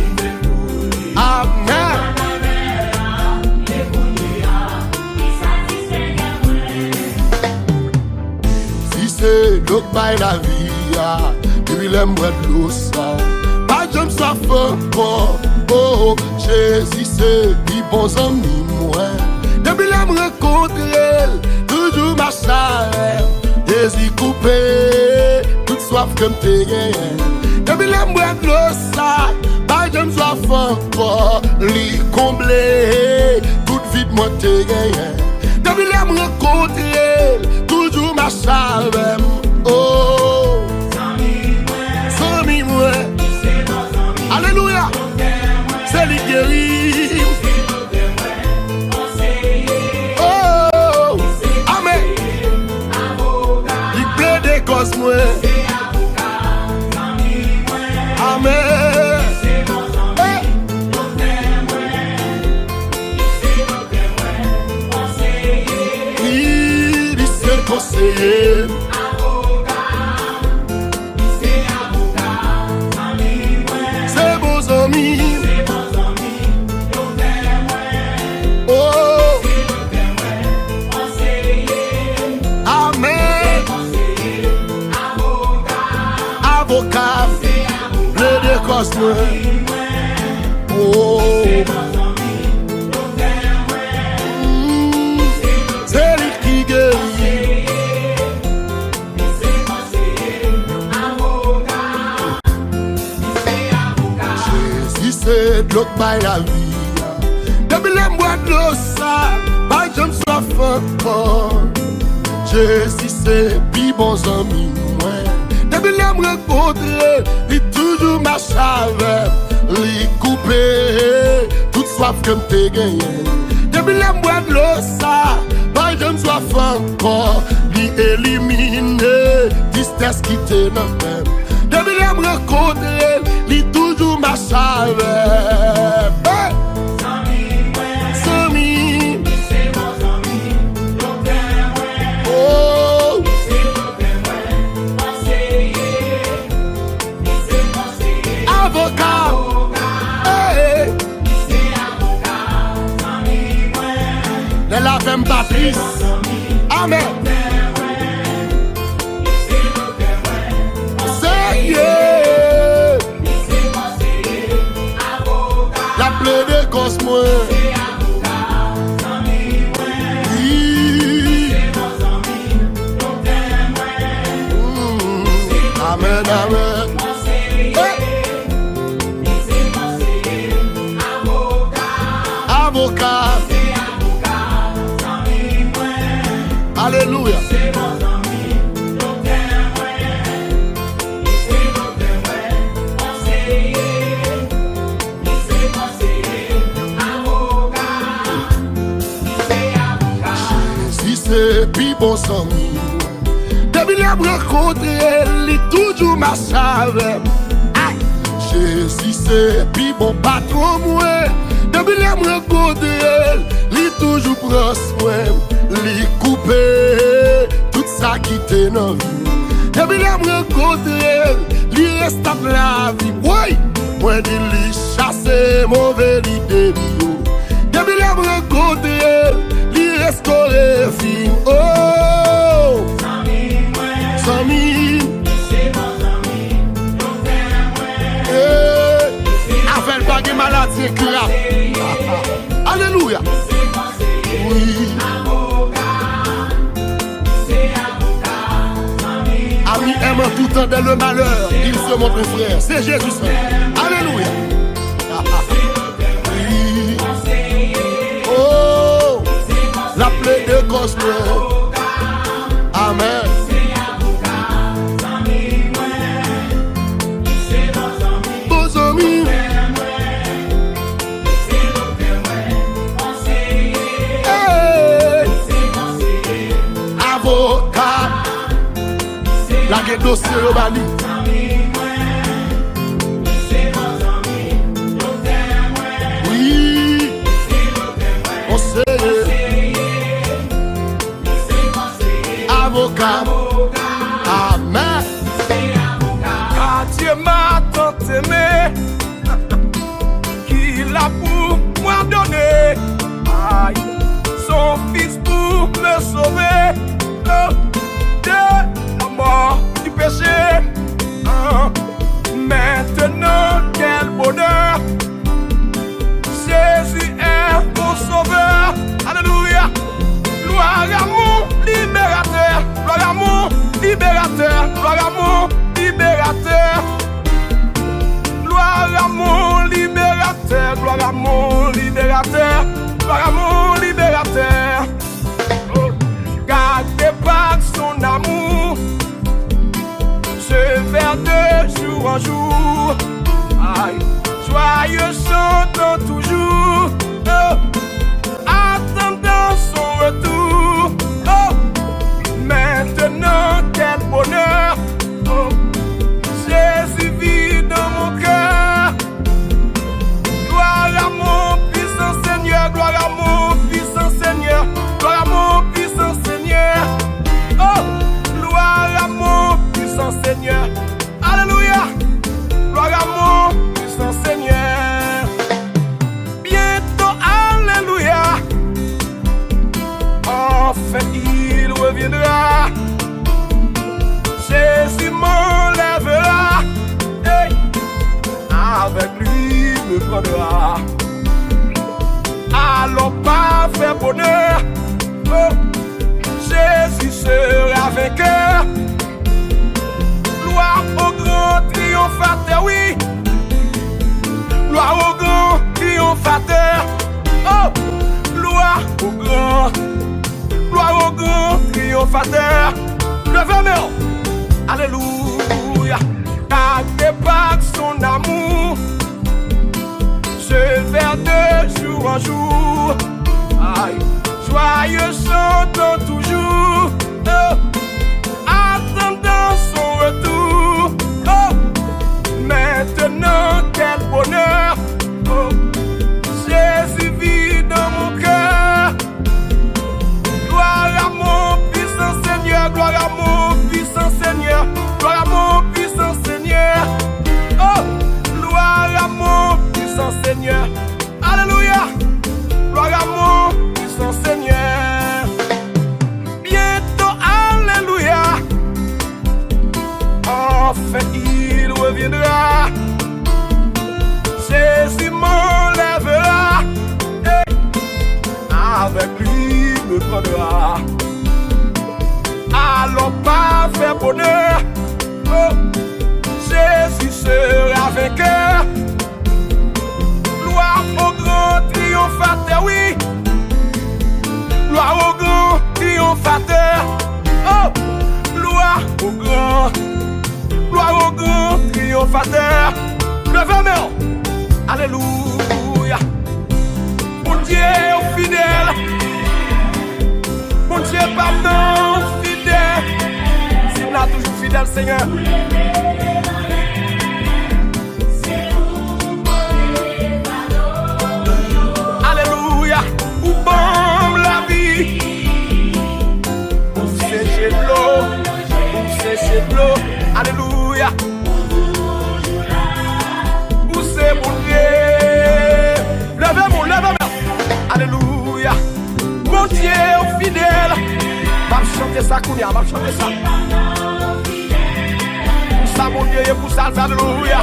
Amen. C'est l'eau by la vie, depuis les mois de l'eau, ça. Pas de me soif encore, oh, Jésus, c'est des bons amis, moi. Depuis les me rencontrer, toujours ma charrette, Jésus coupé, toute soif comme t'es gagné. Depuis les mois de l'eau, ça. Pas de me soif encore, l'y comblé, toute vie de moi t'es gagné. Depuis les me rencontrer, toujours ma charme, oh, sans mi moi, alléluia, c'est lui guéri, oh, amen, il plaît des causes moi, amen. Conseiller, c'est vos amis, oh, amen, avocat, le décosme, oh, c'est lui qui guérit. C'est de l'eau by la vie. Depuis les mois de l'eau, ça, pas de me soif encore. Jésus, c'est puis bons amis, moi. Depuis les me rencontrer, il toujours ma chavette, il coupé, toute soif comme t'es gagné. Depuis les mois de l'eau, ça, pas de me soif encore. Il élimine, tristesse qui t'est dans le même. Depuis les me rencontrer, il toujours ma chavette. Hey! Sami, c'est mon ami, oh, avocat, hey! De la femme Patrice, amen. La plaie de cosmo, amen, amen. Avocat, alléluia. Puis bon sang, depuis les rencontrer, il est toujours ma chave. Jésus c'est puis bon patron moi. Depuis les rencontrer, il est toujours proche moi. Il coupé tout ça qui t'est dans la vie. Depuis les rencontrer, il reste à la vie. Oui, moi dit lui chasser mauvais idée. Depuis les rencontrer, il reste collé film. Oh, Sami, c'est mon ami, avec pas de maladie grave. Alléluia. Oui. Ami aimant tout temps dans le malheur, il se montre frère. C'est Jésus. Alléluia. Oui. Oh, la plaie de cosmo. Amen. Vos amis. Hey. dossier au bali. Oui, on sait. Avocat. Amen. Car Dieu m'a tant aimé qu'il a pour moi donné son fils pour me sauver de la mort du péché. Maintenant quel bonheur, Jésus est mon sauveur. Alléluia. Gloire à mon libérateur, gloire à mon libérateur, gloire à mon libérateur, gloire à mon libérateur, gloire à mon libérateur, gloire à mon libérateur. Gardez par son amour, je vers de jour en jour. Aïe, joyeux chantant toujours, attendant son retour. Maintenant quel bonheur, Jésus vit dans mon cœur. Gloire à mon puissant Seigneur, gloire à mon puissant Seigneur, gloire à mon puissant Seigneur. Gloire à mon puissant Seigneur. Alléluia. Gloire à mon puissant Seigneur. Bientôt, alléluia. Enfin il reviendra. Jésus m'enlèvera. Hey. Avec lui me prendra. Alors parfait bonheur. Jésus sera vainqueur. Gloire au grand triomphateur, oui. Gloire au grand triomphateur. Gloire au grand triomphateur. Levez mes mains. Alléluia. Gardez par son amour, je vers de jour en jour. Aïe, joyeux chantant toujours, attendant son retour. Maintenant quel bonheur, Jésus vit dans mon cœur. Gloire à mon puissant Seigneur, gloire à mon puissant Seigneur, gloire à mon puissant Seigneur. Gloire à mon puissant Seigneur. Alléluia. Gloire à mon puissant Seigneur. Bientôt, alléluia. Enfin il reviendra. Jésus m'enlèvera. Avec lui me prendra. Alors parfait bonheur, Jésus sera vainqueur. Gloire au grand triomphateur, oui. Gloire au grand triomphateur. Gloire au grand triomphateur. Levez mes mains. Alléluia. Mon Dieu est fidèle. Mon Dieu pardon fidèle. C'est là toujours fidèle, Seigneur. Alléluia. Ou bon la vie. Ou sécher l'eau. Ou sécher l'eau. Alléluia. Ou c'est mon Dieu. Levez-moi, levez-moi. Alléluia. Mon Dieu fidèle. Va chanter ça, Kounia, va chanter ça. Pour ça, mon Dieu, et pour ça, alléluia.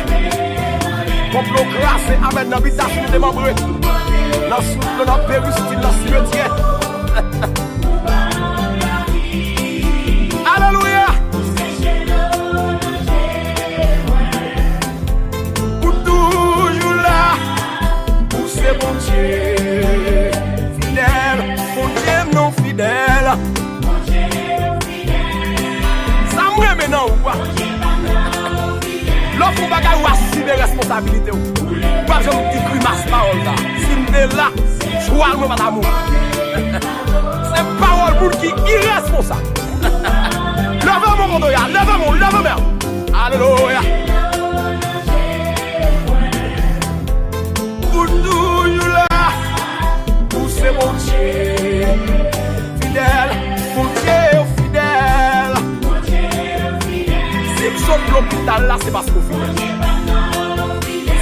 Complot grâce et amène l'habitation des membres. Dans le souffle, dans le péristyle, dans le cimetière. Alléluia. Pour toujours là. Pour c'est mon Dieu fidèle. Mon Dieu non fidèle. Ça me remet non ou pas? L'autre bagay ou assis des responsabilités. Pas je me dis grimace parole là. Si m'est là, choix moi madame. C'est parole pour qui irresponsable. Levez mon Lève-moi. Alléluia. Pour toujours là, pour c'est mon Dieu fidèle, mon Dieu fidèle. Si je saute l'hôpital là, c'est parce qu'on fidèle.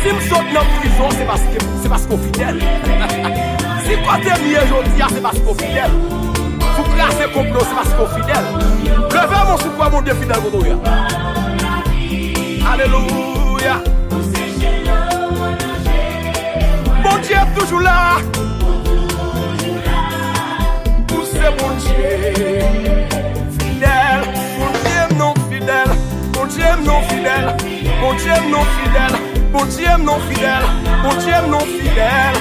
Si je saute dans la prison, c'est parce qu'on fidèle. Si quand tu es mis aujourd'hui, c'est parce qu'on fidèle. Vous classez complot, c'est parce qu'on fidèle. Levez mon souffle, mon Dieu fidèle, mon Dieu. Alléluia. Mon Dieu est toujours là. Pour c'est mon Dieu fidèle. Mon Dieu non fidèle. Mon Dieu non fidèle. Mon Dieu non fidèle. Mon Dieu non fidèle. Mon Dieu non fidèle.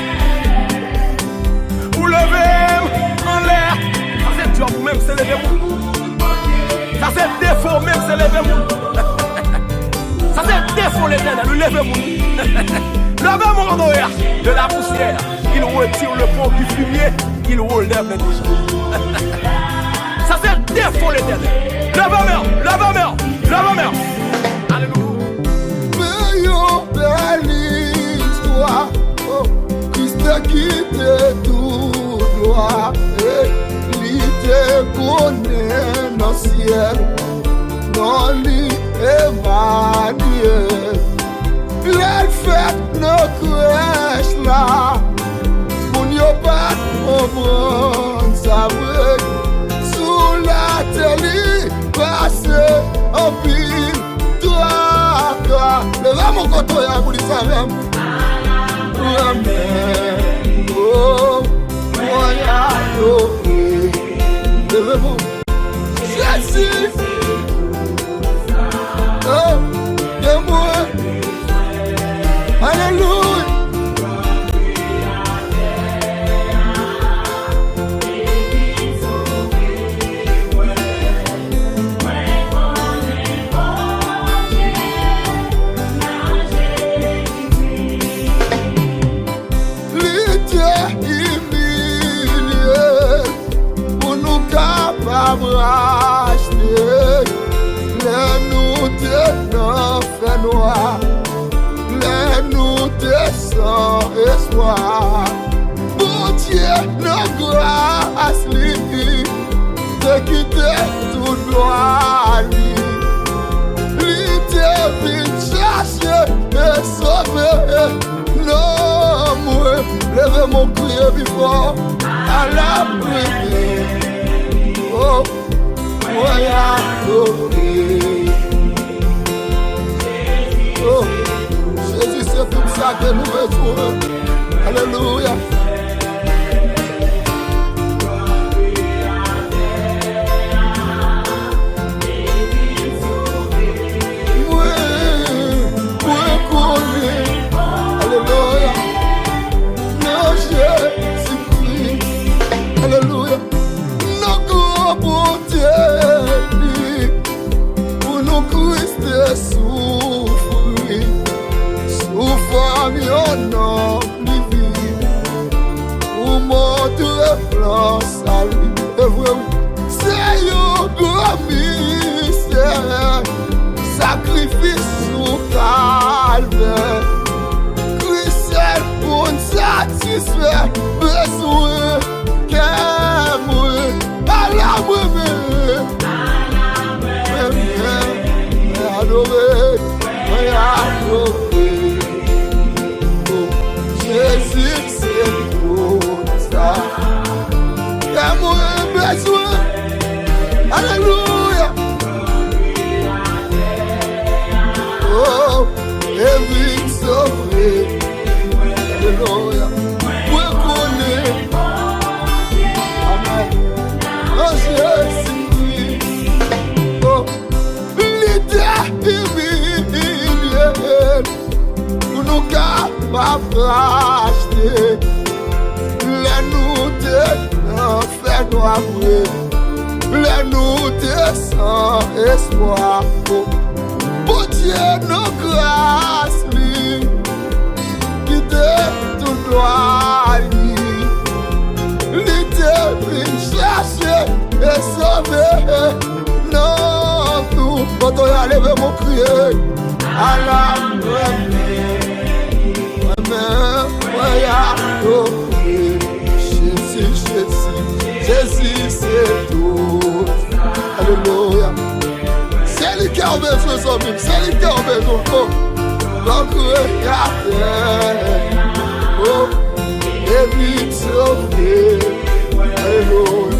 Vous levez en l'air. Ça c'est job même, c'est lever vous. Ça c'est défaut même, c'est lever vous. Ça c'est défaut l'éternel, nous levez-vous. Levez-moi de la poussière. Il retire le pont du fumier, il relève les déchets. Ça c'est défaut l'éternel. Levez-moi. Alléluia. Meilleur belle histoire. Oh, Christ a quitté tout droit. Il te connaît dans le ciel. Non, lui Emmanuel, il fait nos crèches là. Pour ne pas comprendre ça vrai. Sous la télé, passer en pile. Toi, levez mon coteau et vous dites ça même. Amen. Oh, moi adoré. Levez-moi. Jésus. Oh, de moi. Alléluia. Pour nous capables acheter. Nous tenons fait noir, nous sans espoir. Bon Dieu, nos grâces, te quitter tout droit, lui te vient chercher et sauver. Non, moi, lève mon prière vivant à la prière. Oh, moi, adoré. Oh, Jésus, c'est tout ça que nous besoin. Alléluia. Moi, connu. Alléluia. Non, Jésus-Christ. Alléluia. Nos grands bontés, pour nous Christ souffrir. Souffrir, non, livre. Pour montrer place à lui. C'est un grand mystère. Sacrifice sous calvaire. Christ pour nous satisfaire. Besoin qu'à moi. À la moi-même. Adoré. Oh, Jésus, c'est pour ça. Qu'à moi besoin. Alléluia. Oh, et vie sauvée. Alléluia. Moi connais. Amen. Oh Jésus. Oh, l'idée pour nous capables d'acheter. Les nous te fait noir. Les nous te sans espoir. Pour Dieu, nos grâces, lui, qui te tout droit, lui te vient chercher et sauver. Non, nous Quand on y a levé mon crier, à la Jésus, c'est tout. Alléluia. C'est lui qui a besoin de son même, c'est lui qui a besoin de donc regardez, oh, et vite sauver. Alléluia.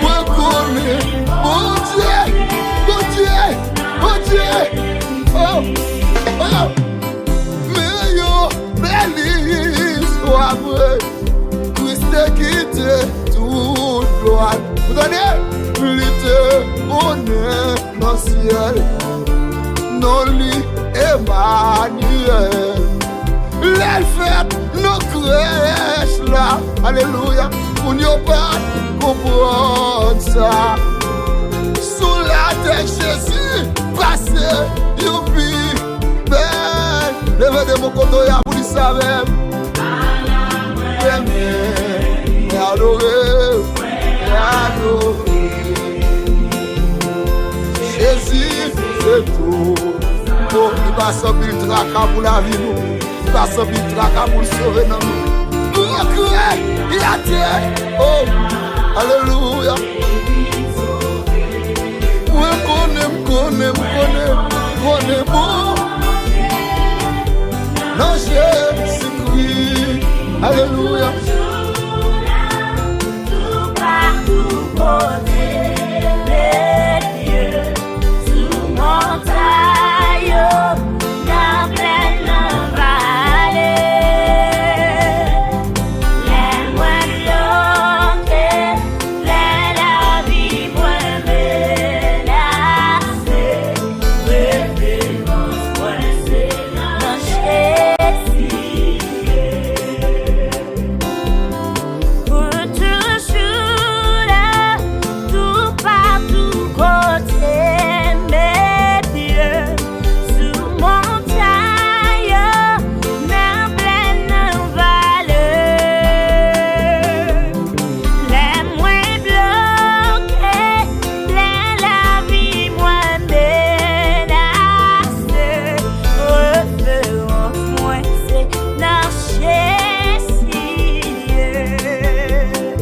Moi connais, mon Dieu, mon Dieu, mon Dieu. Oh, oh. Mais yo, belle histoire, Christ quitté tout droit. Vous donnez lutter, on est dans le ciel. Non, lui, Emmanuel. Les fêtes, nos crèches là. Alléluia. Pour ne pas comprendre ça. Sous la tête, Jésus, passé, youpi, ben. Levez de mon côté, y'a vous dit ça même. Et adorer, Jésus, c'est tout. Oh, il va s'appeler tracas pour la vie, il va s'appeler tracas pour le sauver. Nous crier, il a terre. Oh, alléluia. Moi, connais bon. Non, Jésus-Christ, alléluia. Tout partout, côté des dieux, sous montagne, dans pleine vallée. Les moines bloqués, la vie moins menacée. Référence, moi, c'est dans Jésus. Pour toujours là, tout partout côté mes dieux, sous montagne, dans pleine vallée. Les moins bloqués, la vie moins menacée. Référence, moi, c'est dans Jésus.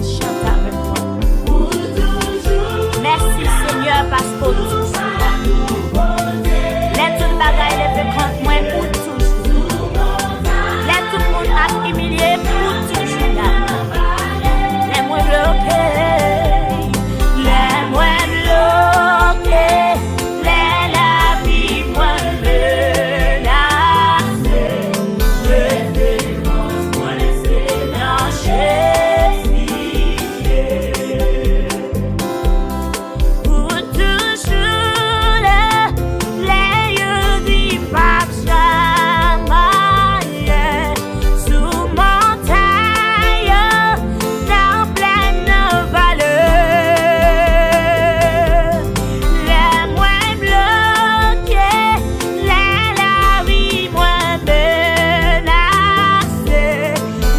Chante avec moi. Merci Seigneur parce que pour toujours là. Les tout bagay levé contre moi pour toujours. Les tout le monde a humilié pour toujours là. Les moins bloqués, la vie moins menacée. Référence, moi, c'est dans Jésus. Pour toujours là, les yeux du pape chamaillé, sous montagne, dans pleine vallée. Les moins bloqués, la vie moins menacée.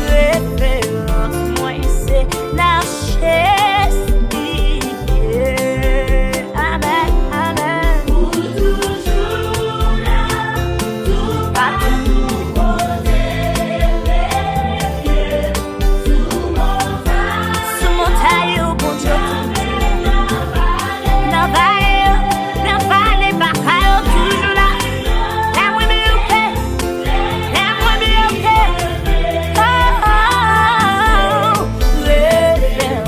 Référence, moi, c'est dans Jésus. Amen, amen. Pour toujours là, tout partout, côté mes dieux, sous montagne, oh bon Dieu, dans vallée, bakay, oh, toujours là. Les moins bloqués, oh, référence,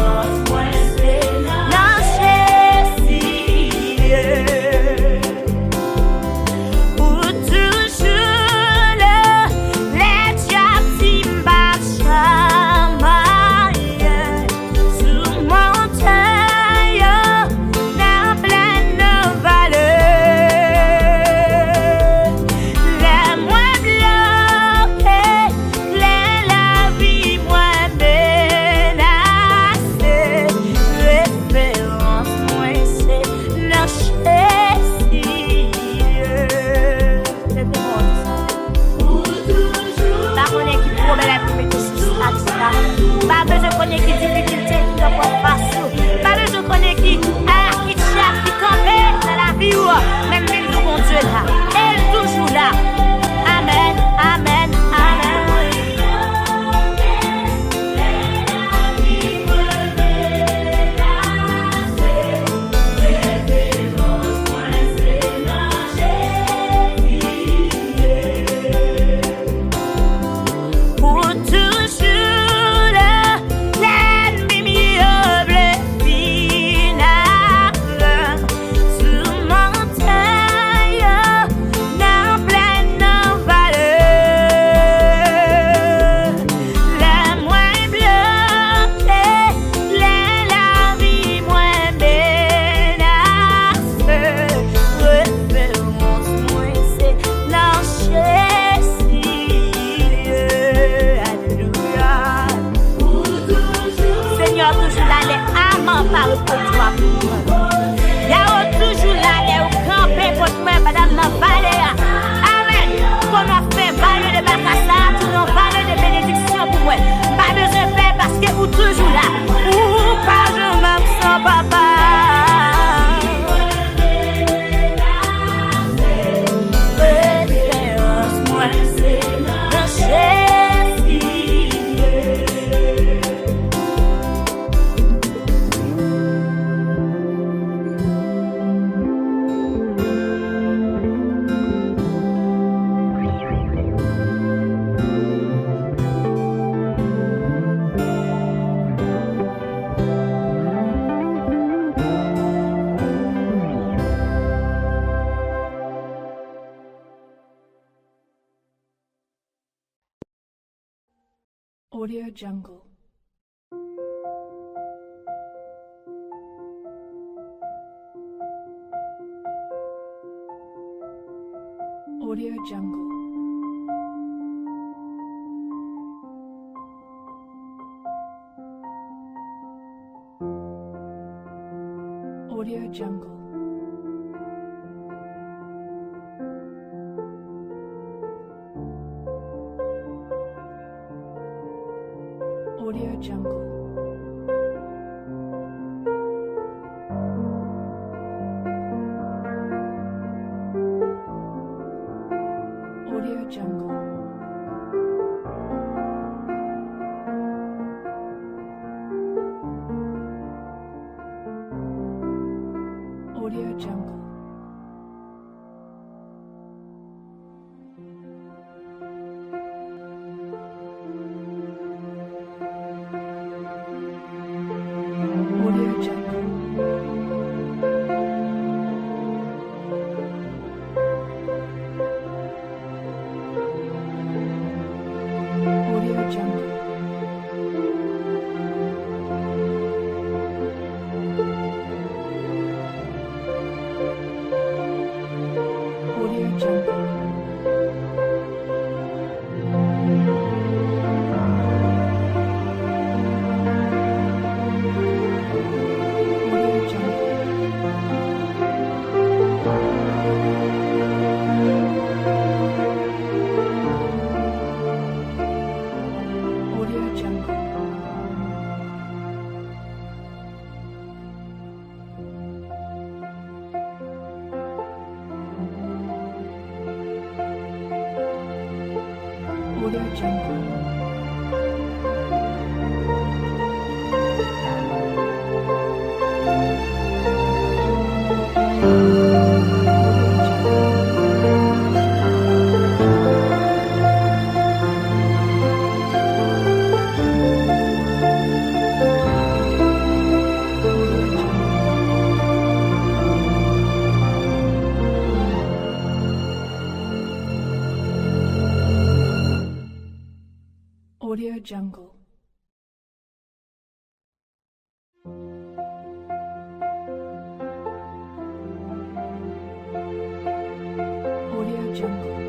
pas reproduire pour moi. Y'a toujours là, y'a campé pour moi, madame la vallée. Amen. Qu'on a fait valer de Bacassa, tout nos valeurs de bénédiction pour moi. Pas besoin de faire parce que vous toujours là. Ou pas je m'aime sans papa. Audio Jungle. Audio Jungle. Audio Jungle. Audio Jungle. Audio Jungle. Audio Jungle. Audio Jungle. Audio Jungle.